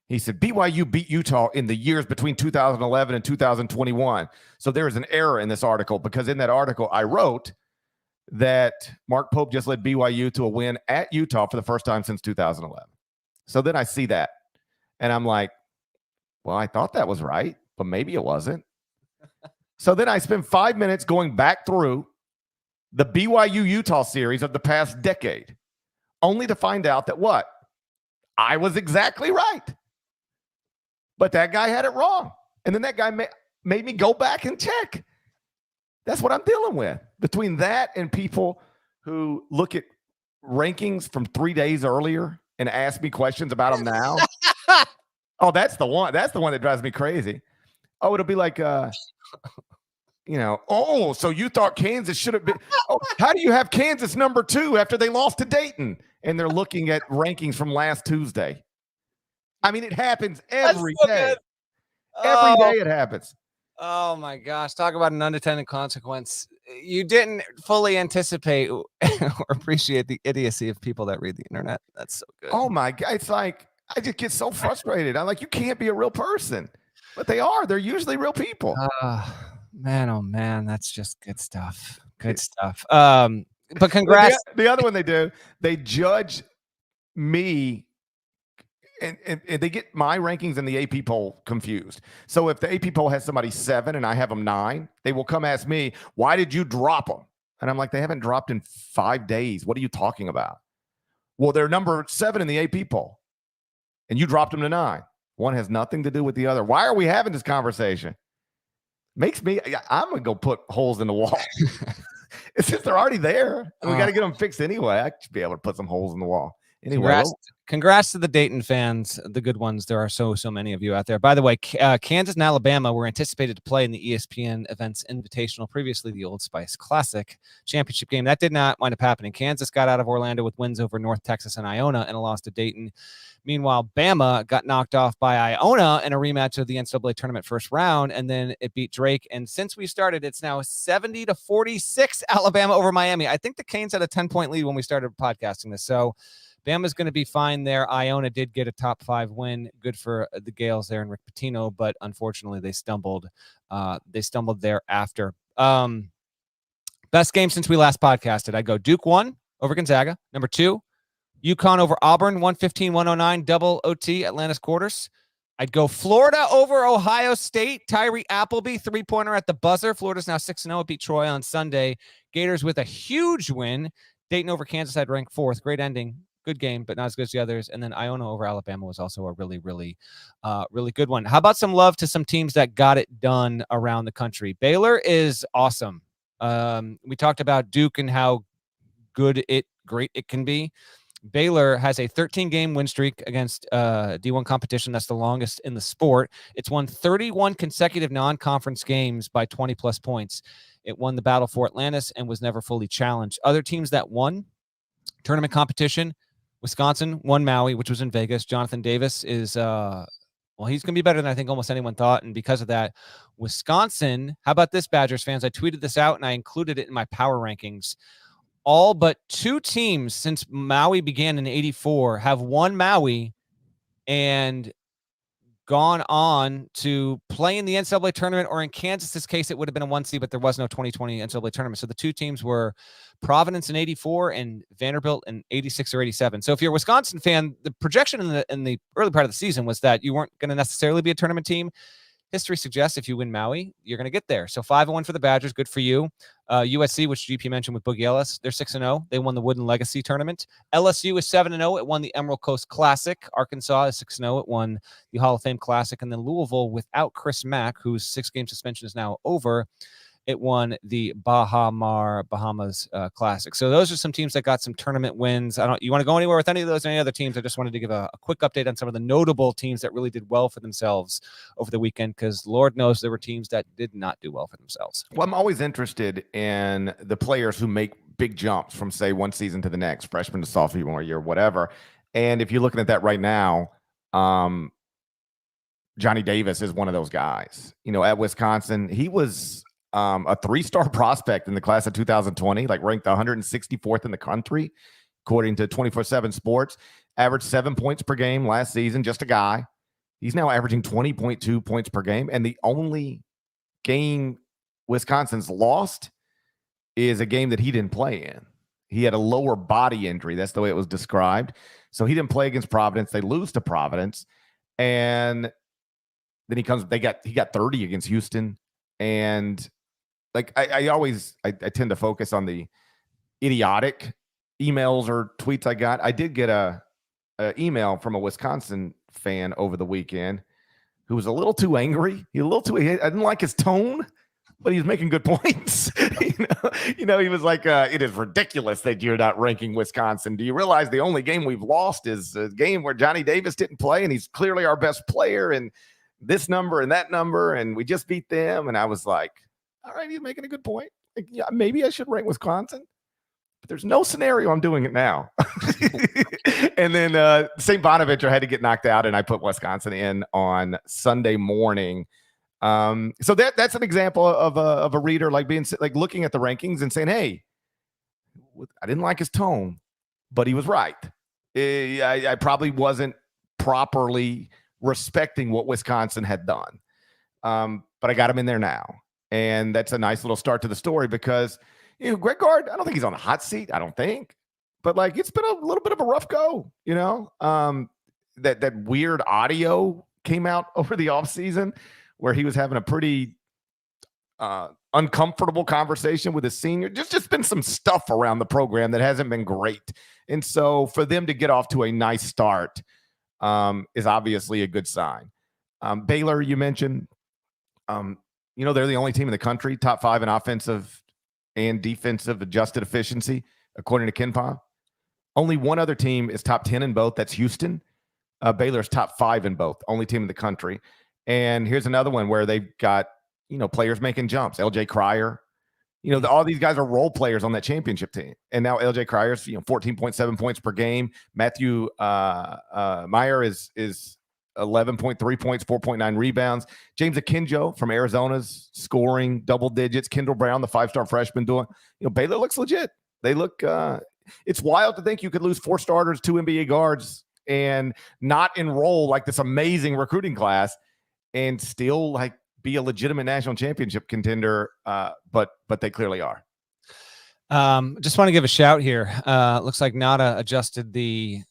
He said, BYU beat Utah in the years between 2011 and 2021. So there is an error in this article because in that article I wrote that Mark Pope just led BYU to a win at Utah for the first time since 2011. So then I see that and I'm like, well, I thought that was right, but maybe it wasn't. So then I spend 5 minutes going back through the BYU Utah series of the past decade, only to find out that what? I was exactly right. But that guy had it wrong. And then that guy made me go back and check. That's what I'm dealing with. Between that and people who look at rankings from 3 days earlier and ask me questions about them now. Oh, that's the one. That's the one that drives me crazy. Oh, it'll be like so you thought Kansas should have been. Oh, how do you have Kansas number 2 after they lost to Dayton? And they're looking at rankings from last Tuesday. I mean, it happens every day. Every day it happens. Oh my gosh. Talk about an unintended consequence. You didn't fully anticipate or appreciate the idiocy of people that read the internet. That's so good. Oh my God. It's like, I just get so frustrated. I'm like, you can't be a real person. But they are. They're usually real people. Man, oh man, that's just good stuff. Good stuff. But congrats. The other one they do, they judge me and they get my rankings in the AP poll confused. So if the AP poll has somebody 7 and I have them 9, they will come ask me, why did you drop them? And I'm like, they haven't dropped in 5 days. What are you talking about? Well, they're number 7 in the AP poll and you dropped them to 9. One has nothing to do with the other. Why are we having this conversation? Makes me, I'm going to go put holes in the wall. It's just they're already there. And we got to get them fixed anyway. I should be able to put some holes in the wall. Anyway, congrats to the Dayton fans, the good ones. There are so many of you out there. By the way, Kansas and Alabama were anticipated to play in the ESPN Events Invitational, previously the Old Spice Classic championship game. That did not wind up happening. Kansas got out of Orlando with wins over North Texas and Iona and a loss to Dayton. Meanwhile, Bama got knocked off by Iona in a rematch of the NCAA tournament first round, and then it beat Drake. And since we started, it's now 70-46 Alabama over Miami. I think the Canes had a 10-point lead when we started podcasting this. So Bama's going to be fine there. Iona did get a top 5 win. Good for the Gales there and Rick Pitino, but unfortunately they stumbled. Thereafter. Best game since we last podcasted. I go Duke 1 over Gonzaga. Number 2, UConn over Auburn, 115-109, double OT, Atlantis quarters. I'd go Florida over Ohio State. Tyree Appleby, 3-pointer at the buzzer. Florida's now 6-0. It beat Troy on Sunday. Gators with a huge win. Dayton over Kansas had ranked 4th. Great ending. Good game, but not as good as the others. And then Iona over Alabama was also a really good one. How about some love to some teams that got it done around the country? Baylor is awesome. We talked about Duke and how great it can be. Baylor has a 13-game win streak against D1 competition. That's the longest in the sport. It's won 31 consecutive non-conference games by 20-plus points. It won the battle for Atlantis and was never fully challenged. Other teams that won tournament competition, Wisconsin won Maui, which was in Vegas. Jonathan Davis is, he's going to be better than I think almost anyone thought. And because of that, Wisconsin, how about this, Badgers fans? I tweeted this out and I included it in my power rankings. All but 2 teams since Maui began in '84 have won Maui and gone on to play in the NCAA tournament, or in Kansas's case, it would have been a 1 seed, but there was no 2020 NCAA tournament. So the 2 teams were Providence in '84 and Vanderbilt in '86 or '87. So if you're a Wisconsin fan, the projection in the early part of the season was that you weren't going to necessarily be a tournament team. History suggests if you win Maui, you're going to get there. So 5-1 for the Badgers. Good for you. USC, which GP mentioned with Boogie Ellis, they're 6-0. They won the Wooden Legacy tournament. LSU is 7-0. It won the Emerald Coast Classic. Arkansas is 6-0. It won the Hall of Fame Classic. And then Louisville, without Chris Mack, whose 6-game suspension is now over, it won the Bahamas Classic. So those are some teams that got some tournament wins. You want to go anywhere with any of those, any other teams? I just wanted to give a quick update on some of the notable teams that really did well for themselves over the weekend, because Lord knows there were teams that did not do well for themselves. Well, I'm always interested in the players who make big jumps from, say, one season to the next, freshman to sophomore year, whatever. And if you're looking at that right now, Johnny Davis is one of those guys. At Wisconsin, he was a 3-star prospect in the class of 2020, like ranked 164th in the country, according to 24/7 Sports. Averaged 7 points per game last season, just a guy. He's now averaging 20.2 points per game. And the only game Wisconsin's lost is a game that he didn't play in. He had a lower body injury. That's the way it was described. So he didn't play against Providence. They lose to Providence. And then he got 30 against Houston. And I tend to focus on the idiotic emails or tweets I got. I did get a email from a Wisconsin fan over the weekend who was a little too angry. I didn't like his tone, but he was making good points. He was like, it is ridiculous that you're not ranking Wisconsin. Do you realize the only game we've lost is a game where Johnny Davis didn't play and he's clearly our best player, and this number and that number, and we just beat them. And I was like, all right, he's making a good point. Like, yeah, maybe I should rank Wisconsin, but there's no scenario I'm doing it now. And then St. Bonaventure had to get knocked out, and I put Wisconsin in on Sunday morning. So that's an example of a reader like looking at the rankings and saying, hey, I didn't like his tone, but he was right. I probably wasn't properly respecting what Wisconsin had done. But I got him in there now. And that's a nice little start to the story because, Greg Gard, I don't think he's on a hot seat. I don't think. But, it's been a little bit of a rough go, that weird audio came out over the offseason where he was having a pretty uncomfortable conversation with his senior. Just been some stuff around the program that hasn't been great. And so for them to get off to a nice start is obviously a good sign. Baylor, you mentioned, they're the only team in the country, top 5 in offensive and defensive adjusted efficiency, according to KenPom. Only one other team is top 10 in both. That's Houston. Baylor's top 5 in both, only team in the country. And here's another one where they've got, players making jumps. LJ Cryer, all these guys are role players on that championship team. And now LJ Cryer's, 14.7 points per game. Matthew Meyer is 11.3 points, 4.9 rebounds. James Akinjo from Arizona's scoring double digits. Kendall Brown, the 5-star freshman, doing, Baylor looks legit. They look, it's wild to think you could lose 4 starters, 2 NBA guards, and not enroll like this amazing recruiting class and still be a legitimate national championship contender. But they clearly are. Just want to give a shout here. Looks like Nada adjusted the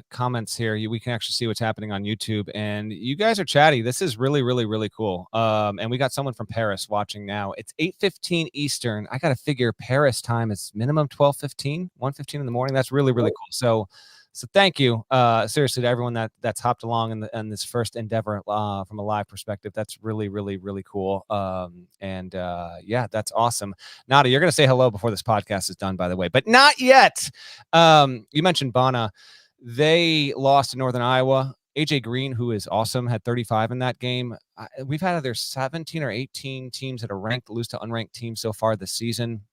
comments here. We can actually see what's happening on YouTube, and you guys are chatty. This is really, really, really cool. And we got someone from Paris watching now. It's 8:15 Eastern. I got to figure Paris time is minimum 12:15, 1:15 in the morning. That's really, really cool. So thank you, seriously, to everyone that's hopped along in this first endeavor from a live perspective. That's really, really, really cool. Yeah, that's awesome. Nada, you're going to say hello before this podcast is done, by the way, but not yet. You mentioned Bonna. They lost to Northern Iowa. AJ Green, who is awesome, had 35 in that game. We've had either 17 or 18 teams that are ranked lose to unranked teams so far this season.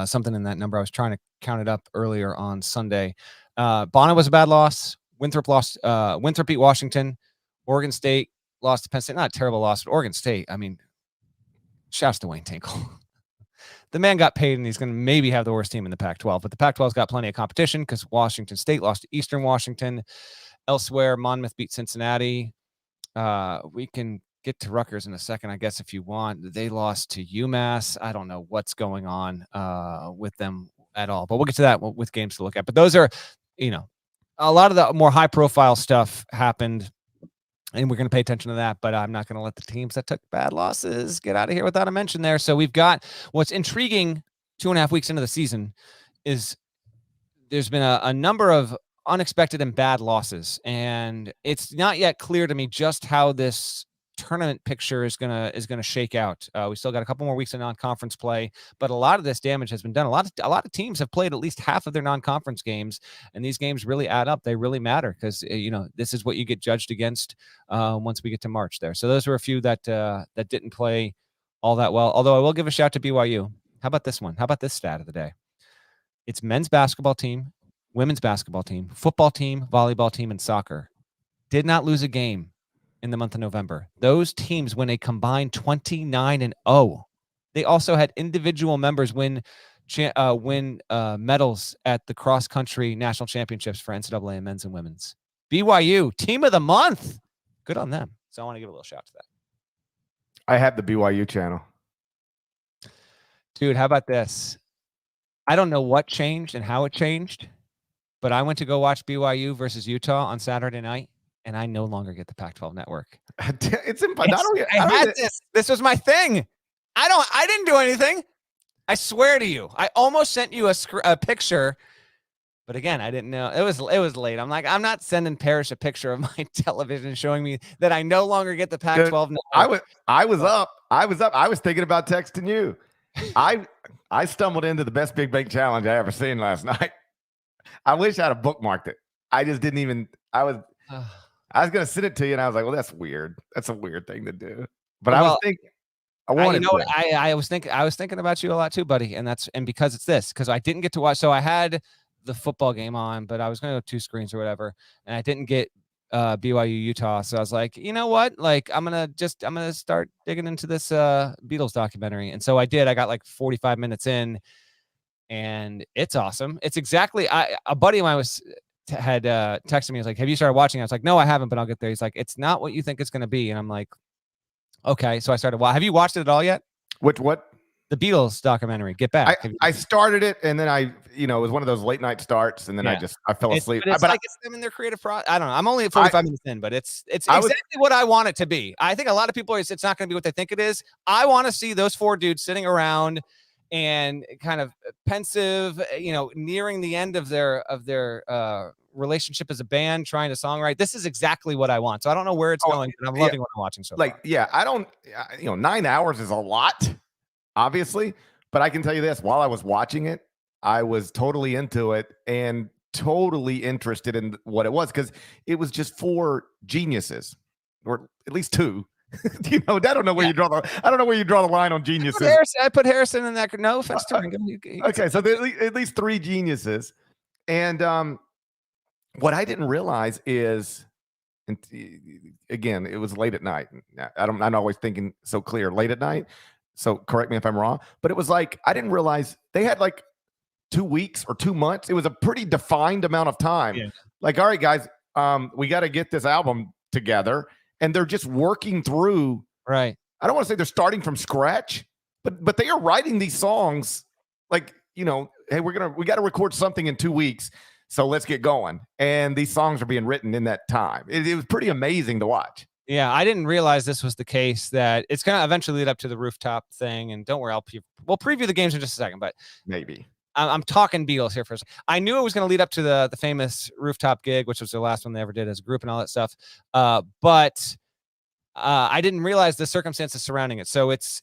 Something in that number. I was trying to count it up earlier on Sunday. Bonna was a bad loss. Winthrop beat Washington. Oregon State lost to Penn State. Not a terrible loss, but Oregon State, I mean, shouts to Wayne Tinkle. The man got paid, and he's going to maybe have the worst team in the Pac-12. But the Pac-12's got plenty of competition because Washington State lost to Eastern Washington. Elsewhere, Monmouth beat Cincinnati. We can get to Rutgers in a second, I guess, if you want. They lost to UMass. I don't know what's going on with them at all. But we'll get to that with games to look at. But those are, a lot of the more high-profile stuff happened, and we're going to pay attention to that. But I'm not going to let the teams that took bad losses get out of here without a mention there. So we've got what's intriguing 2.5 weeks into the season is there's been a number of unexpected and bad losses, and it's not yet clear to me just how this tournament picture is gonna shake out. We still got a couple more weeks of non-conference play, but a lot of this damage has been done. A lot of teams have played at least half of their non-conference games, and these games really add up. They really matter because this is what you get judged against once we get to March there. So those were a few that didn't play all that well. Although I will give a shout to BYU. How about this one? How about this stat of the day? It's men's basketball team, women's basketball team, football team, volleyball team, and soccer did not lose a game in the month of November. Those teams win a combined 29-0. They also had individual members win medals at the cross-country national championships for NCAA men's and women's. BYU, team of the month. Good on them. So I want to give a little shout to that. I have the BYU channel. Dude, how about this? I don't know what changed and how it changed, but I went to go watch BYU versus Utah on Saturday night, and I no longer get the Pac-12 network. This was my thing. I didn't do anything. I swear to you. I almost sent you a picture, but again, I didn't know. It was late. I'm like, I'm not sending Parrish a picture of my television showing me that I no longer get the Pac-12 network. I was up. I was thinking about texting you. I stumbled into the best big bank challenge I ever seen last night. I wish I'd have bookmarked it. I just didn't even. I was going to send it to you, and I was like, well, that's weird. That's a weird thing to do. But I was thinking, I wanted to. I was thinking about you a lot too, buddy. And because it's this, because I didn't get to watch. So I had the football game on, but I was going to go 2 screens or whatever, and I didn't get BYU Utah. So I was like, you know what? Like, I'm gonna start digging into this Beatles documentary. And so I did. I got like 45 minutes in, and it's awesome. It's exactly a buddy of mine had texted me. He was like, have you started watching? I was like, no, I haven't, but I'll get there. He's like, it's not what you think it's gonna be. And I'm like, okay. So I started. Well, have you watched it at all yet? What? The Beatles documentary, Get Back. I started it, and then it was one of those late night starts, and then I fell asleep. It's like it's them in their creative process. I don't know. I'm only at 45 minutes in, but it's exactly what I want it to be. I think a lot of people it's not going to be what they think it is. I want to see those 4 dudes sitting around and kind of pensive, nearing the end of their relationship as a band, trying to songwrite. This is exactly what I want. So I don't know where it's going, but I'm loving what I'm watching so far. I don't. 9 hours is a lot. Obviously, but I can tell you this, while I was watching it, I was totally into it and totally interested in what it was, because it was just 4 geniuses, or at least 2. I don't know where you draw the line on geniuses. I put Harrison in that. No offense to him. Okay, so at least 3 geniuses. And what I didn't realize is, and again, it was late at night. I'm not always thinking so clear late at night. So correct me if I'm wrong, but it was like, I didn't realize they had like 2 weeks or 2 months. It was a pretty defined amount of time. Yeah. Like, all right, guys, we got to get this album together, and they're just working through. Right. I don't want to say they're starting from scratch, but they are writing these songs like, hey, we got to record something in 2 weeks. So let's get going. And these songs are being written in that time. It was pretty amazing to watch. Yeah, I didn't realize this was the case, that it's going to eventually lead up to the rooftop thing. And don't worry, we'll preview the games in just a second, but maybe I'm talking Beatles here first. I knew it was going to lead up to the famous rooftop gig, which was the last one they ever did as a group and all that stuff. But I didn't realize the circumstances surrounding it. So it's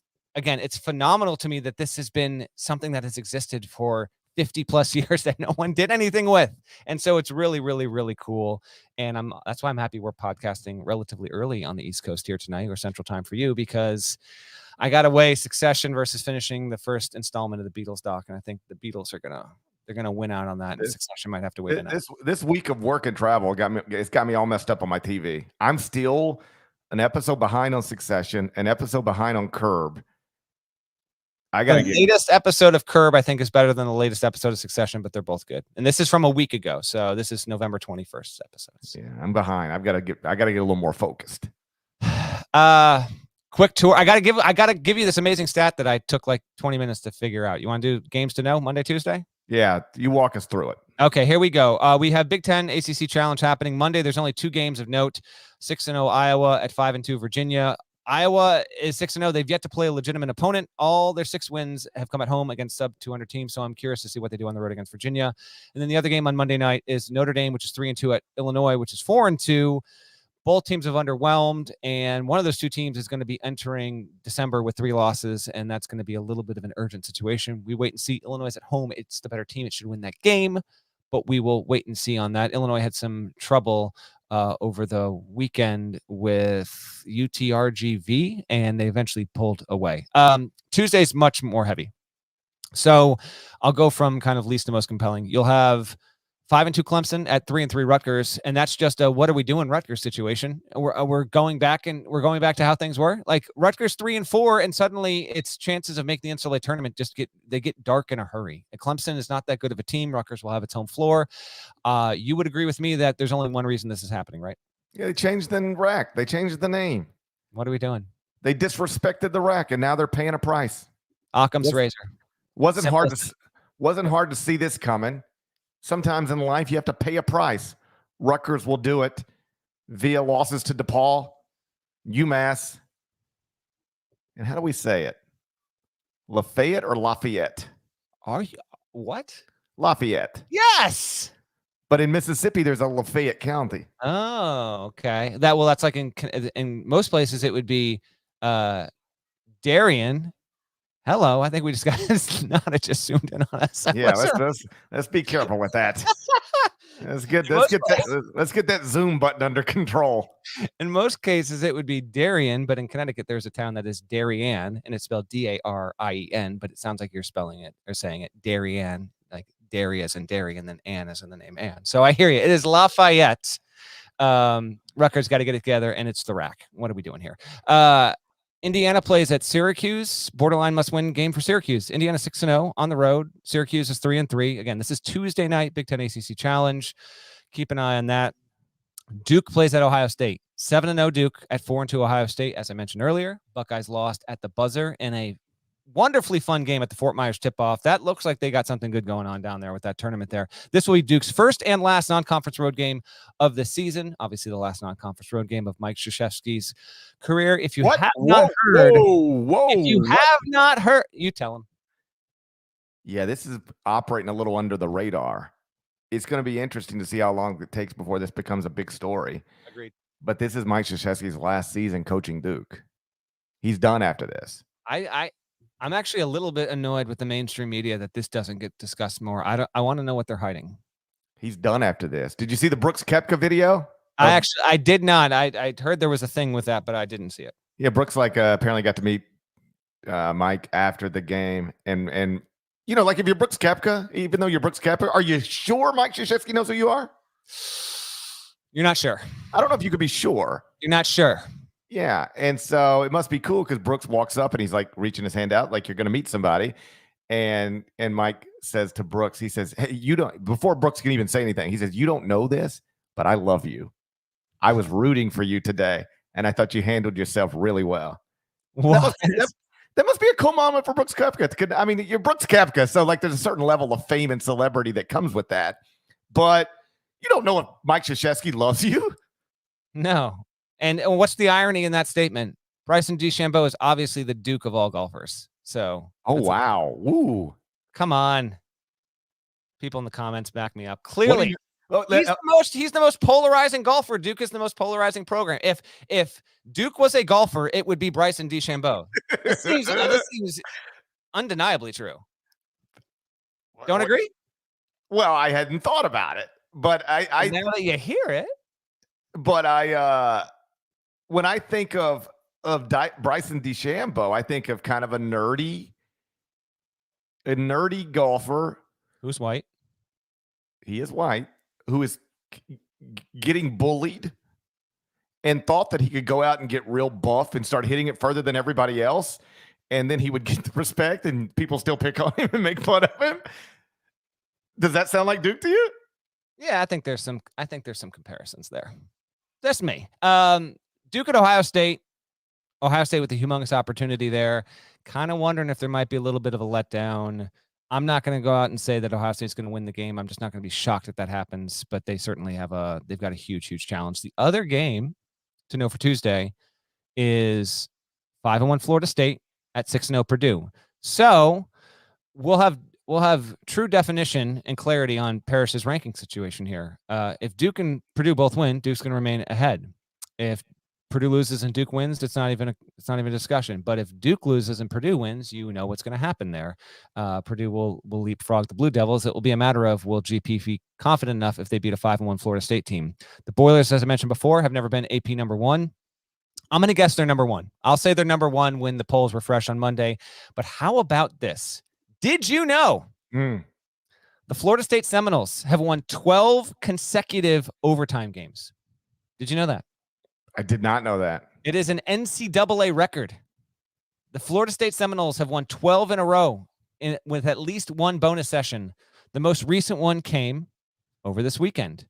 phenomenal to me that this has been something that has existed for 50 plus years that no one did anything with. And so it's really, really, really cool. And that's why I'm happy we're podcasting relatively early on the East Coast here tonight, or Central Time for you, because I got to weigh Succession versus finishing the first installment of the Beatles doc. And I think the Beatles are going to win out on that. And Succession might have to wait. This week of work and travel it's got me all messed up on my TV. I'm still an episode behind on Succession, an episode behind on Curb. The latest episode of Curb, I think, is better than the latest episode of Succession, but they're both good. And this is from a week ago, so this is November 21st episodes. Yeah, I'm behind. I gotta get a little more focused. Quick tour. I gotta give you this amazing stat that I took like 20 minutes to figure out. You want to do games to know Monday, Tuesday? Yeah, you walk us through it. Okay, here we go. We have Big Ten ACC Challenge happening Monday. There's only 2 games of note: 6-0 Iowa at 5-2 Virginia. Iowa is 6-0. They've yet to play a legitimate opponent. All their 6 wins have come at home against sub 200 teams. So I'm curious to see what they do on the road against Virginia. And then the other game on Monday night is Notre Dame, which is 3-2 at Illinois, which is 4-2. Both teams have underwhelmed, and one of those 2 teams is going to be entering December with 3 losses, and that's going to be a little bit of an urgent situation. We wait and see. Illinois is at home. It's the better team. It should win that game, but we will wait and see on that. Illinois had some trouble over the weekend with UTRGV, and they eventually pulled away. Tuesday's much more heavy. So I'll go from kind of least to most compelling. You'll have 5-2 Clemson at 3-3 Rutgers, and that's just a what are we doing Rutgers situation. We're going back to how things were. Like Rutgers 3-4, and suddenly its chances of making the NCAA tournament they get dark in a hurry. And Clemson is not that good of a team. Rutgers will have its home floor. You would agree with me that there's only one reason this is happening, right? Yeah, they changed the rack. They changed the name. What are we doing? They disrespected the rack, and now they're paying a price. Occam's razor. Wasn't hard to see this coming. Sometimes in life, you have to pay a price. Rutgers will do it via losses to DePaul, UMass. And how do we say it? Lafayette or Lafayette? Are you what? Lafayette. Yes. But in Mississippi, there's a Lafayette County. Oh, okay. That's like in most places it would be Darien. Hello, I think we just got Nana just zoomed in on us. Yeah, let's be careful with that. Let's get In most let's get that Zoom button under control. In most cases, it would be Darien, but in Connecticut, there's a town that is Darien, and it's spelled Darien, but it sounds like you're spelling it or saying it Darien, like dairy as in dairy, and then Ann as in the name Ann. So I hear you. It is Lafayette. Rutgers got to get it together, and it's the rack. What are we doing here? Indiana plays at Syracuse. Borderline must-win game for Syracuse. Indiana 6-0 on the road. Syracuse is 3-3. Again, this is Tuesday night, Big Ten ACC Challenge. Keep an eye on that. Duke plays at Ohio State. 7-0 Duke at 4-2 Ohio State. As I mentioned earlier, Buckeyes lost at the buzzer in a wonderfully fun game at the Fort Myers tip-off. That looks like they got something good going on down there with that tournament there. This will be Duke's first and last non-conference road game of the season. Obviously, the last non-conference road game of Mike Krzyzewski's career. If you have not heard, you tell him. Yeah, this is operating a little under the radar. It's going to be interesting to see how long it takes before this becomes a big story. Agreed. But this is Mike Krzyzewski's last season coaching Duke. He's done after this. I'm actually a little bit annoyed with the mainstream media that this doesn't get discussed more. I want to know what they're hiding. He's done after this. Did you see the Brooks Koepka video? I did not. I heard there was a thing with that, but I didn't see it. Yeah, Brooks apparently got to meet Mike after the game, and you know, like if you're Brooks Koepka, even though you're Brooks Koepka, are you sure Mike Krzyzewski knows who you are? You're not sure. I don't know if you could be sure. You're not sure. Yeah, and so it must be cool because Brooks walks up and he's like reaching his hand out like you're going to meet somebody, and Mike says to Brooks, he says, "Hey, you don't." Before Brooks can even say anything, he says, "You don't know this, but I love you. I was rooting for you today, and I thought you handled yourself really well." That must be a cool moment for Brooks Koepka. I mean, you're Brooks Koepka, so like there's a certain level of fame and celebrity that comes with that, but you don't know if Mike Krzyzewski loves you. No. And what's the irony in that statement? Bryson DeChambeau is obviously the Duke of all golfers. So, wow. Woo. Come on. People in the comments back me up. Clearly, he's the most polarizing golfer. Duke is the most polarizing program. If Duke was a golfer, it would be Bryson DeChambeau. This seems undeniably true. Don't agree? Well, I hadn't thought about it, but I now that you hear it. But when I think of Bryson DeChambeau, I think of kind of a nerdy golfer who's white. He is white, who is getting bullied and thought that he could go out and get real buff and start hitting it further than everybody else, and then he would get the respect and people still pick on him and make fun of him. Does that sound like Duke to you? Yeah, I think there's some comparisons there. That's me. Duke at Ohio State. Ohio State with a humongous opportunity there. Kind of wondering if there might be a little bit of a letdown. I'm not going to go out and say that Ohio State's going to win the game. I'm just not going to be shocked if that happens, but they certainly they've got a huge, huge challenge. The other game to know for Tuesday is 5-1 Florida State at 6-0 Purdue. So we'll have true definition and clarity on Parrish's ranking situation here. If Duke and Purdue both win, Duke's going to remain ahead. If Purdue loses and Duke wins, it's not even a discussion. But if Duke loses and Purdue wins, you know what's going to happen there. Purdue will leapfrog the Blue Devils. It will be a matter of, will GP be confident enough if they beat a 5-1 Florida State team? The Boilers, as I mentioned before, have never been AP number one. I'm going to guess they're number one. I'll say they're number one when the polls refresh on Monday. But how about this? Did you know the Florida State Seminoles have won 12 consecutive overtime games? Did you know that? I did not know that. It is an NCAA record. The Florida State Seminoles have won 12 in a row with at least one bonus session. The most recent one came over this weekend.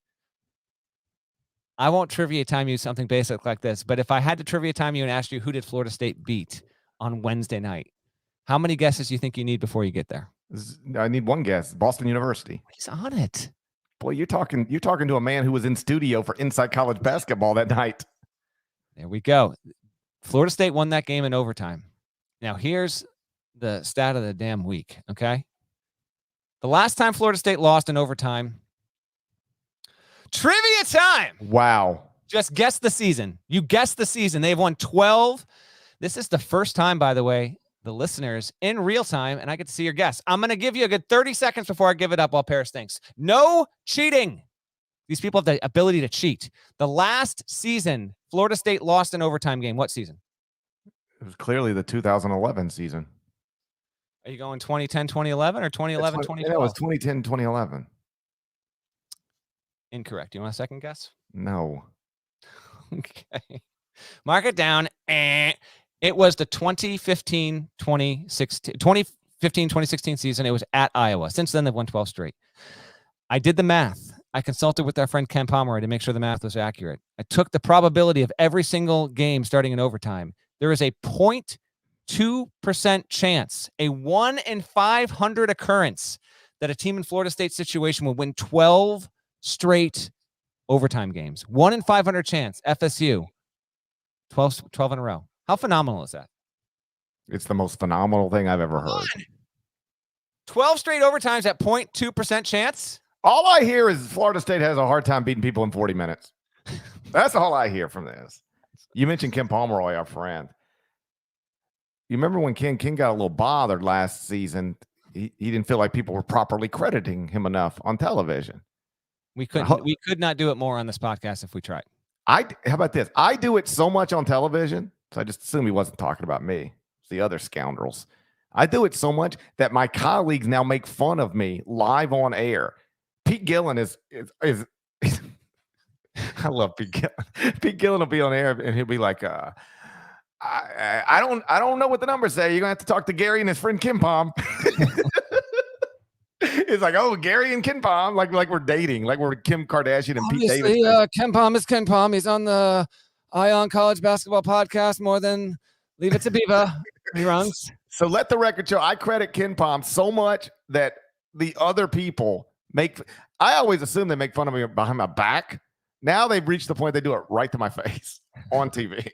I won't trivia time you something basic like this, but if I had to trivia time you and ask you who did Florida State beat on Wednesday night, how many guesses do you think you need before you get there? I need one guess. Boston University. He's on it. Boy, you're talking to a man who was in studio for Inside College Basketball that night. There we go. Florida State won that game in overtime. Now, here's the stat of the damn week, okay? The last time Florida State lost in overtime, trivia time. Wow. Just guess the season. You guess the season. They've won 12. This is the first time, by the way, the listeners in real time, and I get to see your guess. I'm going to give you a good 30 seconds before I give it up while Parrish thinks. No cheating. These people have the ability to cheat. The last season, Florida State lost an overtime game. What season? It was clearly the 2011 season. Are you going 2010, 2011, or 2011, 2012? It was 2010, 2011. Incorrect. You want a second guess? No. Okay. Mark it down. It was the 2015-2016 season. It was at Iowa. Since then, they've won 12 straight. I did the math. I consulted with our friend Ken Pomeroy to make sure the math was accurate. I took the probability of every single game starting in overtime. There is a 0.2% chance, a 1 in 500 occurrence, that a team in Florida State situation will win 12 straight overtime games. 1 in 500 chance. FSU. 12 in a row. How phenomenal is that? It's the most phenomenal thing I've ever heard. 12 straight overtimes at 0.2% chance? All I hear is Florida State has a hard time beating people in 40 minutes. That's all I hear from this. You mentioned Ken Pomeroy, our friend. You remember when Ken got a little bothered last season? He didn't feel like people were properly crediting him enough on television. We could not do it more on this podcast if we tried. How about this? I do it so much on television, so I just assume he wasn't talking about me. It's the other scoundrels. I do it so much that my colleagues now make fun of me live on air. Pete Gillen is I love Pete Gillen. Pete Gillen will be on air and he'll be like, I don't know what the numbers say. You're gonna have to talk to Gary and his friend Kim Pom. It's like, oh, Gary and Ken Pom, like we're dating, like we're Kim Kardashian and Obviously, Pete Davidson. Ken Pom is Ken Pom. He's on the Ion College Basketball Podcast more than Leave It to Beaver reruns. So let the record show, I credit Ken Pom so much that the other people I always assume they make fun of me behind my back. Now they've reached the point they do it right to my face on TV.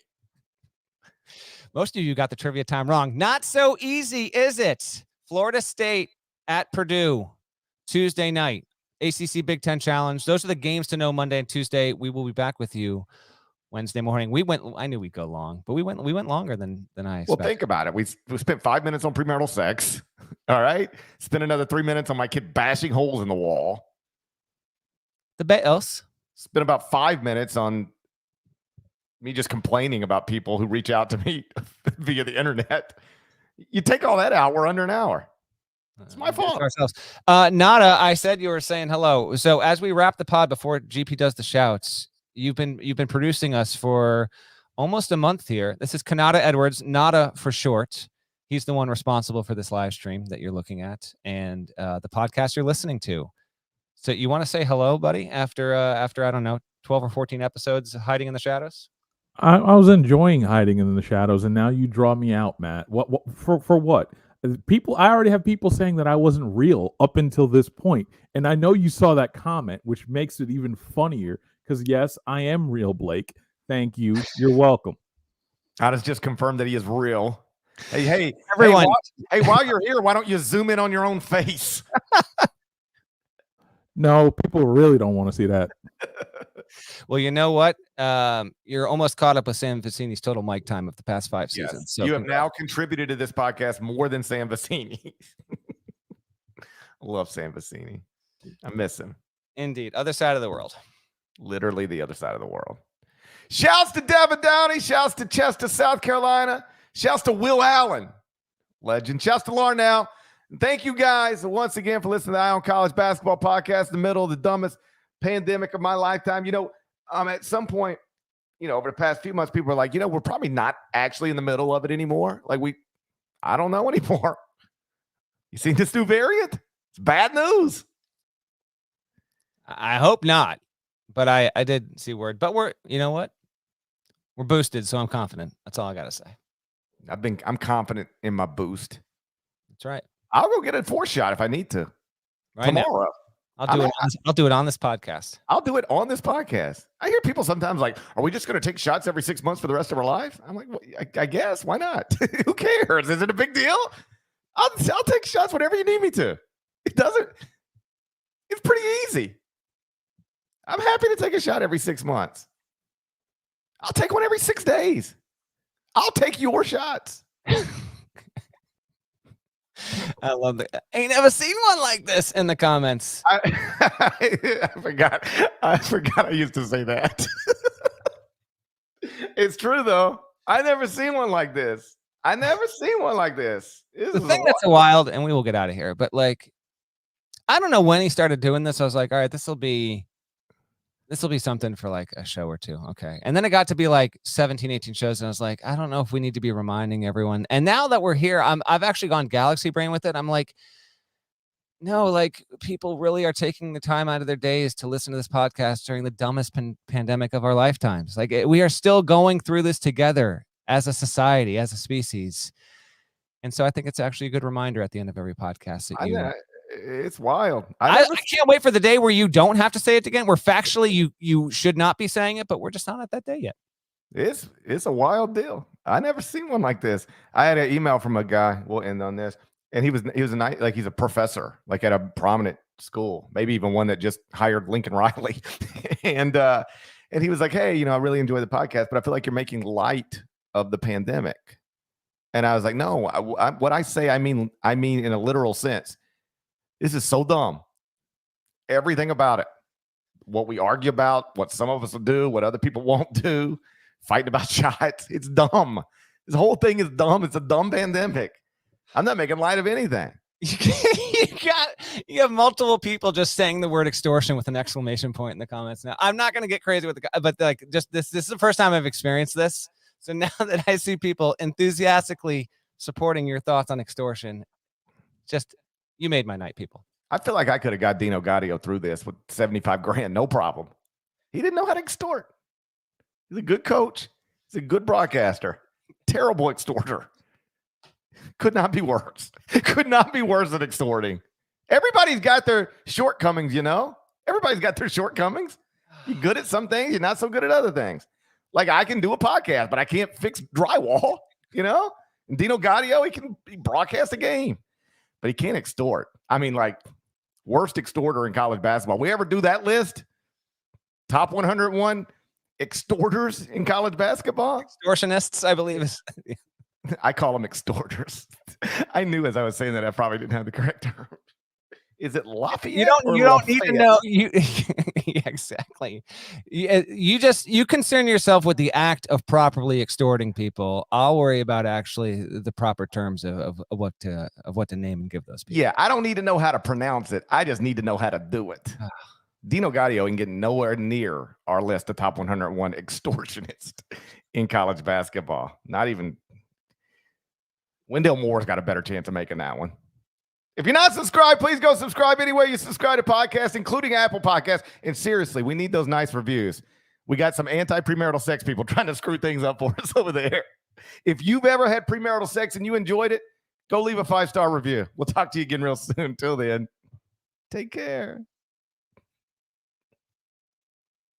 Most of you got the trivia time wrong. Not so easy, is it? Florida State at Purdue, Tuesday night, ACC Big Ten Challenge. Those are the games to know Monday and Tuesday. We will be back with you Wednesday morning. I knew we'd go long, but we went longer than I expected. Well, think about it. We spent 5 minutes on premarital sex. All right. Spend another 3 minutes on my kid bashing holes in the wall. The Bails. Spent about 5 minutes on me just complaining about people who reach out to me via the internet. You take all that out, we're under an hour. It's my fault. Nada, I said you were saying hello. So as we wrap the pod before GP does the shouts, you've been producing us for almost a month here. This is Kanata Edwards, Nada for short. He's the one responsible for this live stream that you're looking at and the podcast you're listening to. So you want to say hello, buddy, after I don't know, 12 or 14 episodes hiding in the shadows? I was enjoying hiding in the shadows, and now you draw me out, Matt. What for what? People, I already have people saying that I wasn't real up until this point, and I know you saw that comment, which makes it even funnier. Because yes, I am real, Blake. Thank you. You're welcome. I just confirmed that he is real. Hey, everyone. Hey, while you're here, why don't you zoom in on your own face? No, people really don't want to see that. Well, you know what? You're almost caught up with Sam Vicini's total mic time of the past 5 seasons. Yes. So you have now contributed to this podcast more than Sam Vicini. I love Sam Vicini. I miss him. Indeed. Other side of the world. Literally the other side of the world. Shouts to Devin Downey. Shouts to Chester, South Carolina. Shouts to Will Allen. Legend. Shouts to Larnell. Thank you guys once again for listening to the Ion College Basketball Podcast in the middle of the dumbest pandemic of my lifetime. At some point, over the past few months, people are like, we're probably not actually in the middle of it anymore. I don't know anymore. You seen this new variant? It's bad news. I hope not, but I did see word. But you know what? We're boosted, so I'm confident. That's all I got to say. I'm confident in my boost. That's right. I'll go get a 4th shot if I need to. Right tomorrow. I'll do it on this podcast. I'll do it on this podcast. I hear people sometimes like, are we just going to take shots every 6 months for the rest of our life? I'm like, well, I guess. Why not? Who cares? Is it a big deal? I'll take shots whenever you need me to. It's pretty easy. I'm happy to take a shot every 6 months. I'll take one every 6 days. I'll take your shots. I love that. Ain't never seen one like this in the comments. I forgot. I forgot I used to say that. It's true though. I never seen one like this. I never seen one like this. This The is thing that's wild, and we will get out of here, but like, I don't know when he started doing this. I was like, all right, this will be something for like a show or two. Okay. And then it got to be like 17, 18 shows. And I was like, I don't know if we need to be reminding everyone. And now that we're here, I've actually gone galaxy brain with it. I'm like, no, like people really are taking the time out of their days to listen to this podcast during the dumbest pandemic of our lifetimes. Like we are still going through this together as a society, as a species. And so I think it's actually a good reminder at the end of every podcast that it's wild. I can't wait for the day where you don't have to say it again, where factually you should not be saying it, but we're just not at that day yet. It's a wild deal. I never seen one like this. I had an email from a guy. We'll end on this. And he was a nice, like he's a professor, like at a prominent school, maybe even one that just hired Lincoln Riley. and he was like, hey, I really enjoy the podcast, but I feel like you're making light of the pandemic. And I was like, no, what I say, I mean in a literal sense. This is so dumb. Everything about it. What we argue about, what some of us will do, what other people won't do, fighting about shots. It's dumb. This whole thing is dumb. It's a dumb pandemic. I'm not making light of anything. You have multiple people just saying the word extortion with an exclamation point in the comments. Now, I'm not going to get crazy with but like just this is the first time I've experienced this. So now that I see people enthusiastically supporting your thoughts on extortion, you made my night, people. I feel like I could have got Dino Gaudio through this with 75 grand, no problem. He didn't know how to extort. He's a good coach. He's a good broadcaster. Terrible extorter. Could not be worse. Could not be worse than extorting. Everybody's got their shortcomings, Everybody's got their shortcomings. You're good at some things. You're not so good at other things. Like I can do a podcast, but I can't fix drywall, And Dino Gaudio, he can broadcast a game. But he can't extort. I mean, like, worst extorter in college basketball. We ever do that list? Top 101 extorters in college basketball? Extortionists, I believe. I call them extorters. I knew as I was saying that I probably didn't have the correct term. Is it Lafayette? You don't need to know. Yeah, exactly. You concern yourself with the act of properly extorting people. I'll worry about actually the proper terms of what to name and give those people. Yeah, I don't need to know how to pronounce it. I just need to know how to do it. Dino Gaudio can get nowhere near our list of top 101 extortionists in college basketball. Not even Wendell Moore's got a better chance of making that one. If you're not subscribed, please go subscribe anywhere you subscribe to podcasts, including Apple Podcasts. And seriously, we need those nice reviews. We got some anti-premarital sex people trying to screw things up for us over there. If you've ever had premarital sex and you enjoyed it, go leave a 5-star review. We'll talk to you again real soon. Until then, take care.